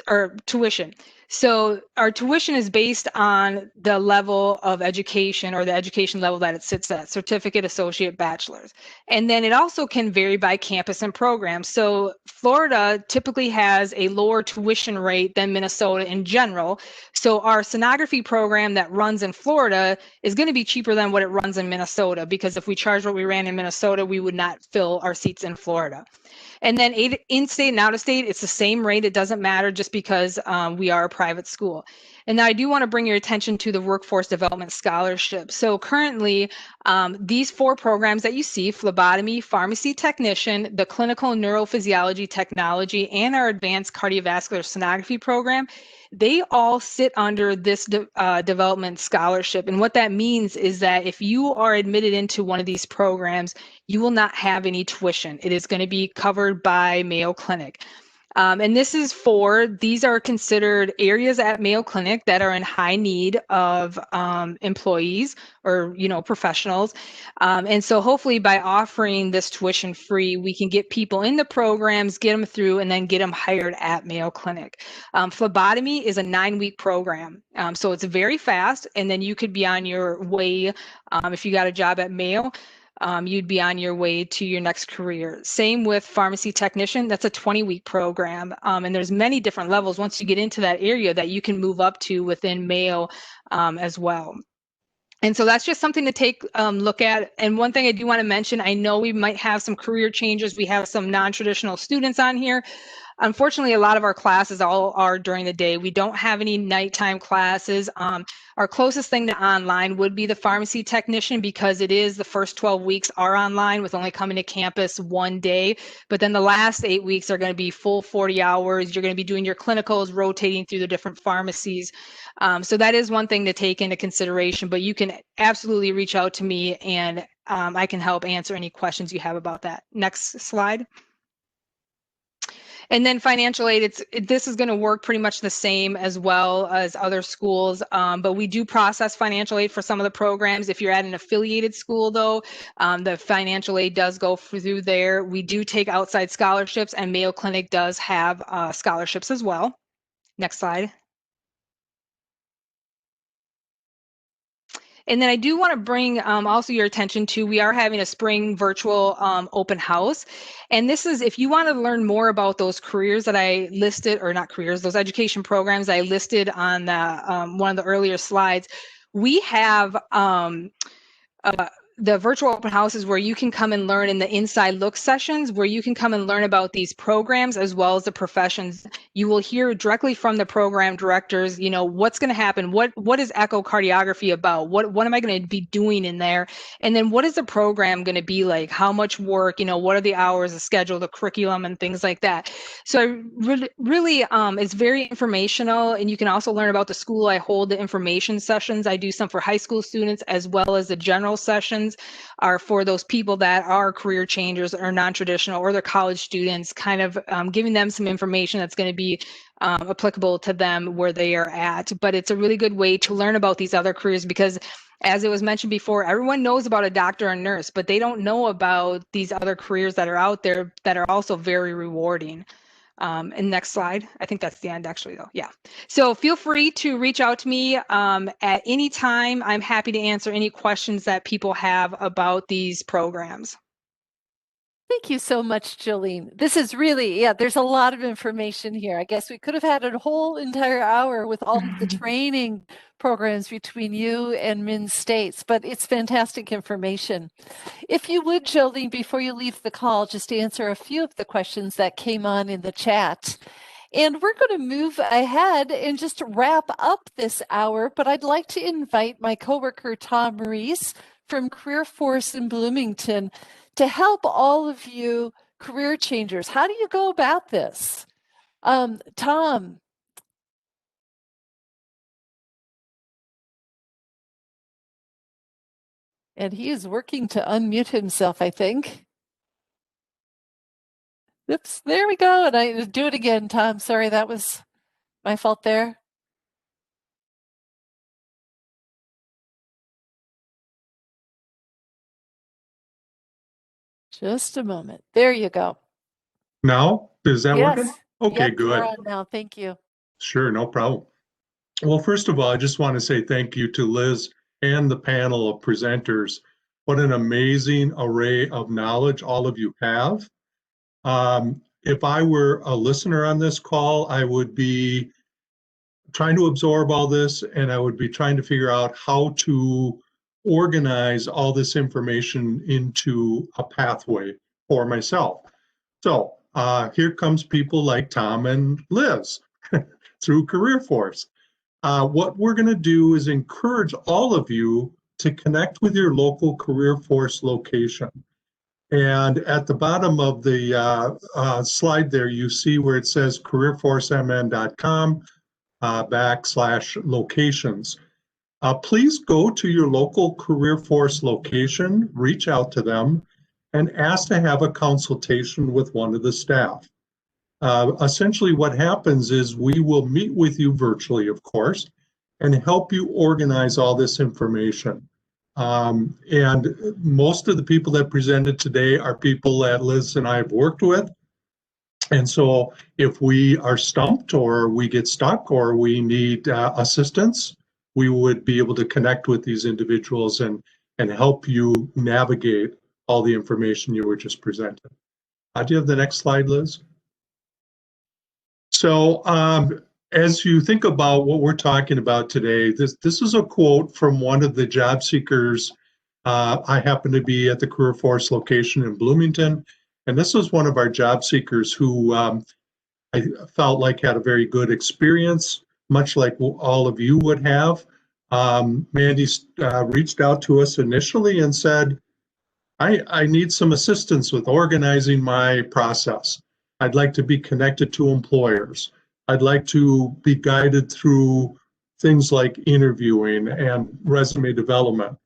or tuition. So our tuition is based on the level of education or the education level that it sits at, certificate, associate, bachelor's. And then it also can vary by campus and program. So Florida typically has a lower tuition rate than Minnesota in general. So our sonography program that runs in Florida is going to be cheaper than what it runs in Minnesota, because if we charge what we ran in Minnesota, we would not fill our seats in Florida. And then in-state and out-of-state, it's the same rate. It doesn't matter just because we are a private school. And now I do want to bring your attention to the Workforce Development Scholarship. So currently, these 4 programs that you see, phlebotomy, pharmacy technician, the clinical neurophysiology technology, and our advanced cardiovascular sonography program, they all sit under this development scholarship. And what that means is that if you are admitted into one of these programs, you will not have any tuition. It is going to be covered by Mayo Clinic. And these are considered areas at Mayo Clinic that are in high need of employees or, professionals. And so hopefully by offering this tuition free, we can get people in the programs, get them through, and then get them hired at Mayo Clinic. Phlebotomy is a 9-week program. So it's very fast. And then you could be on your way, if you got a job at Mayo, you'd be on your way to your next career. Same with pharmacy technician. That's a 20-week program. And there's many different levels once you get into that area that you can move up to within Mayo as well. And so that's just something to take a look at. And one thing I do want to mention, I know we might have some career changes. We have some non-traditional students on here. Unfortunately, a lot of our classes all are during the day. We don't have any nighttime classes. Our closest thing to online would be the pharmacy technician, because it is the first 12 weeks are online with only coming to campus one day. But then the last 8 weeks are going to be full 40 hours. You're going to be doing your clinicals, rotating through the different pharmacies. So that is one thing to take into consideration, but you can absolutely reach out to me and I can help answer any questions you have about that. Next slide. And then financial aid, this is going to work pretty much the same as well as other schools, but we do process financial aid for some of the programs. If you're at an affiliated school, though, the financial aid does go through there. We do take outside scholarships, and Mayo Clinic does have scholarships as well. Next slide. And then I do want to bring also your attention to, we are having a spring virtual open house. And this is, if you want to learn more about those careers that I listed, or not careers, those education programs I listed on the, one of the earlier slides, we have the virtual open houses where you can come and learn in the inside look sessions, where you can come and learn about these programs as well as the professions. You will hear directly from the program directors, you know, what's going to happen, what is echocardiography about, what am I going to be doing in there, and then what is the program going to be like, how much work, you know, what are the hours, the schedule, the curriculum, and things like that. So I really it's very informational, and you can also learn about the school. I hold the information sessions. I do some for high school students, as well as the general sessions are for those people that are career changers or non-traditional, or they're college students, kind of giving them some information that's going to be applicable to them where they are at. But it's a really good way to learn about these other careers, because as it was mentioned before, everyone knows about a doctor and nurse, but they don't know about these other careers that are out there that are also very rewarding. And next slide. I think that's the end, actually, though. Yeah. So feel free to reach out to me at any time. I'm happy to answer any questions that people have about these programs. Thank you so much, Jolene. This is really, there's a lot of information here. I guess we could have had a whole entire hour with all of the training programs between you and Min States, but it's fantastic information. If you would, Jolene, before you leave the call, just answer a few of the questions that came on in the chat. And we're going to move ahead and just wrap up this hour, but I'd like to invite my coworker, Tom Reese from Career Force in Bloomington, to help all of you career changers. How do you go about this? Tom. And he is working to unmute himself, I think. Oops, there we go. And I do it again, Tom. Sorry, that was my fault there. Just a moment. There you go. Now, is that working? Okay, yep, good. You're on now. Thank you. Sure, no problem. Well, first of all, I just want to say thank you to Liz and the panel of presenters. What an amazing array of knowledge all of you have. If I were a listener on this call, I would be trying to absorb all this, and I would be trying to figure out how to organize all this information into a pathway for myself. So here comes people like Tom and Liz through Career Force. What we're going to do is encourage all of you to connect with your local Career Force location. And at the bottom of the slide there, you see where it says careerforcemn.com /locations. Please go to your local Career Force location, reach out to them, and ask to have a consultation with one of the staff. Essentially what happens is we will meet with you virtually, of course, and help you organize all this information. And most of the people that presented today are people that Liz and I have worked with. And so if we are stumped or we get stuck or we need assistance, we would be able to connect with these individuals and help you navigate all the information you were just presented. Do you have the next slide, Liz? So as you think about what we're talking about today, this is a quote from one of the job seekers. I happen to be at the Career Force location in Bloomington, and this was one of our job seekers who I felt like had a very good experience, much like all of you would have. Mandy reached out to us initially and said, I need some assistance with organizing my process. I'd like to be connected to employers. I'd like to be guided through things like interviewing and resume development.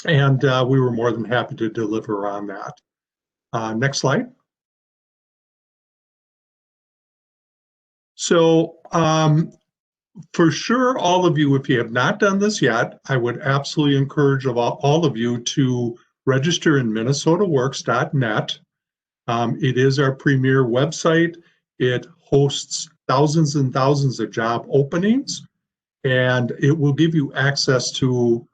And we were more than happy to deliver on that. Next slide. So for sure, all of you, if you have not done this yet, I would absolutely encourage all of you to register in minnesotaworks.net. It is our premier website. It hosts thousands and thousands of job openings, and it will give you access to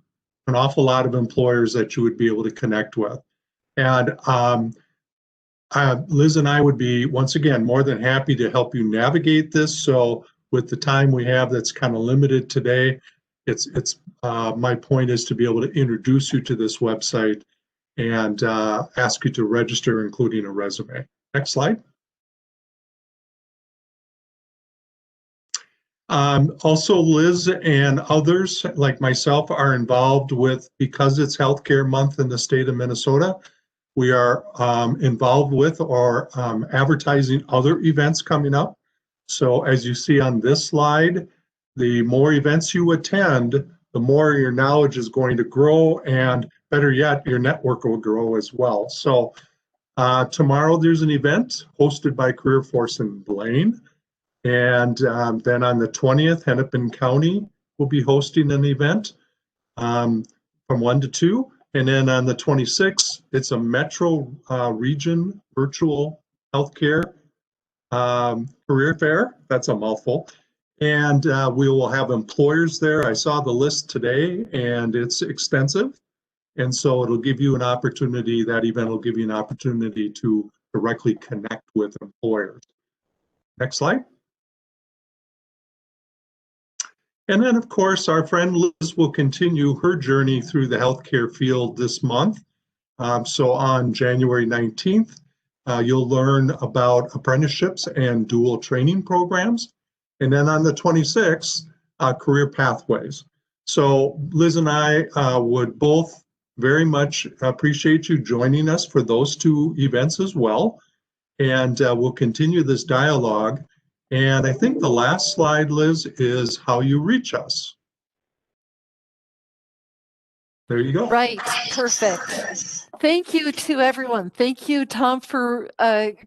an awful lot of employers that you would be able to connect with. And Liz and I would be, once again, more than happy to help you navigate this. So with the time we have that's kind of limited today, my point is to be able to introduce you to this website and ask you to register, including a resume. Next slide. Also, Liz and others like myself are involved with, because it's Healthcare Month in the state of Minnesota, we are involved with or advertising other events coming up. So as you see on this slide, the more events you attend, the more your knowledge is going to grow, and better yet, your network will grow as well. So tomorrow there's an event hosted by Career Force in Blaine. And then on the 20th, Hennepin County will be hosting an event from 1 to 2. And then on the 26th, it's a metro region virtual healthcare career fair. That's a mouthful. And we will have employers there. I saw the list today, and it's extensive. And so it'll give you an opportunity, that event will give you an opportunity to directly connect with employers. Next slide. And then, of course, our friend Liz will continue her journey through the healthcare field this month. So on January 19th, you'll learn about apprenticeships and dual training programs. And then on the 26th, career pathways. So Liz and I would both very much appreciate you joining us for those two events as well. And we'll continue this dialogue. And I think the last slide, Liz, is how you reach us. There you go. Right, perfect. Thank you to everyone. Thank you, Tom, for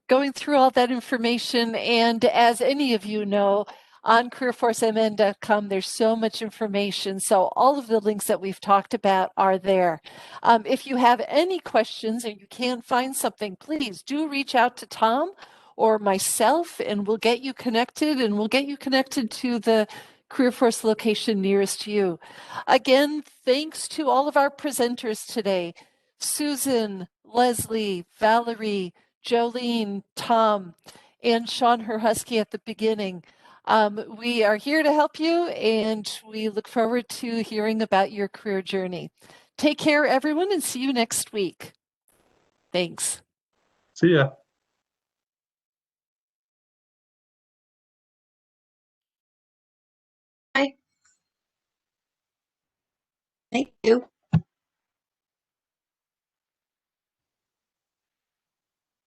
going through all that information. And as any of you know, on careerforcemn.com, there's so much information. So all of the links that we've talked about are there. If you have any questions and you can't find something, please do reach out to Tom or myself, and we'll get you connected, and we'll get you connected to the CareerForce location nearest you. Again, thanks to all of our presenters today, Susan, Leslie, Valerie, Jolene, Tom, and Sean Herhusky at the beginning. We are here to help you, and we look forward to hearing about your career journey. Take care, everyone, and see you next week. Thanks. See ya. Bye. Thank you.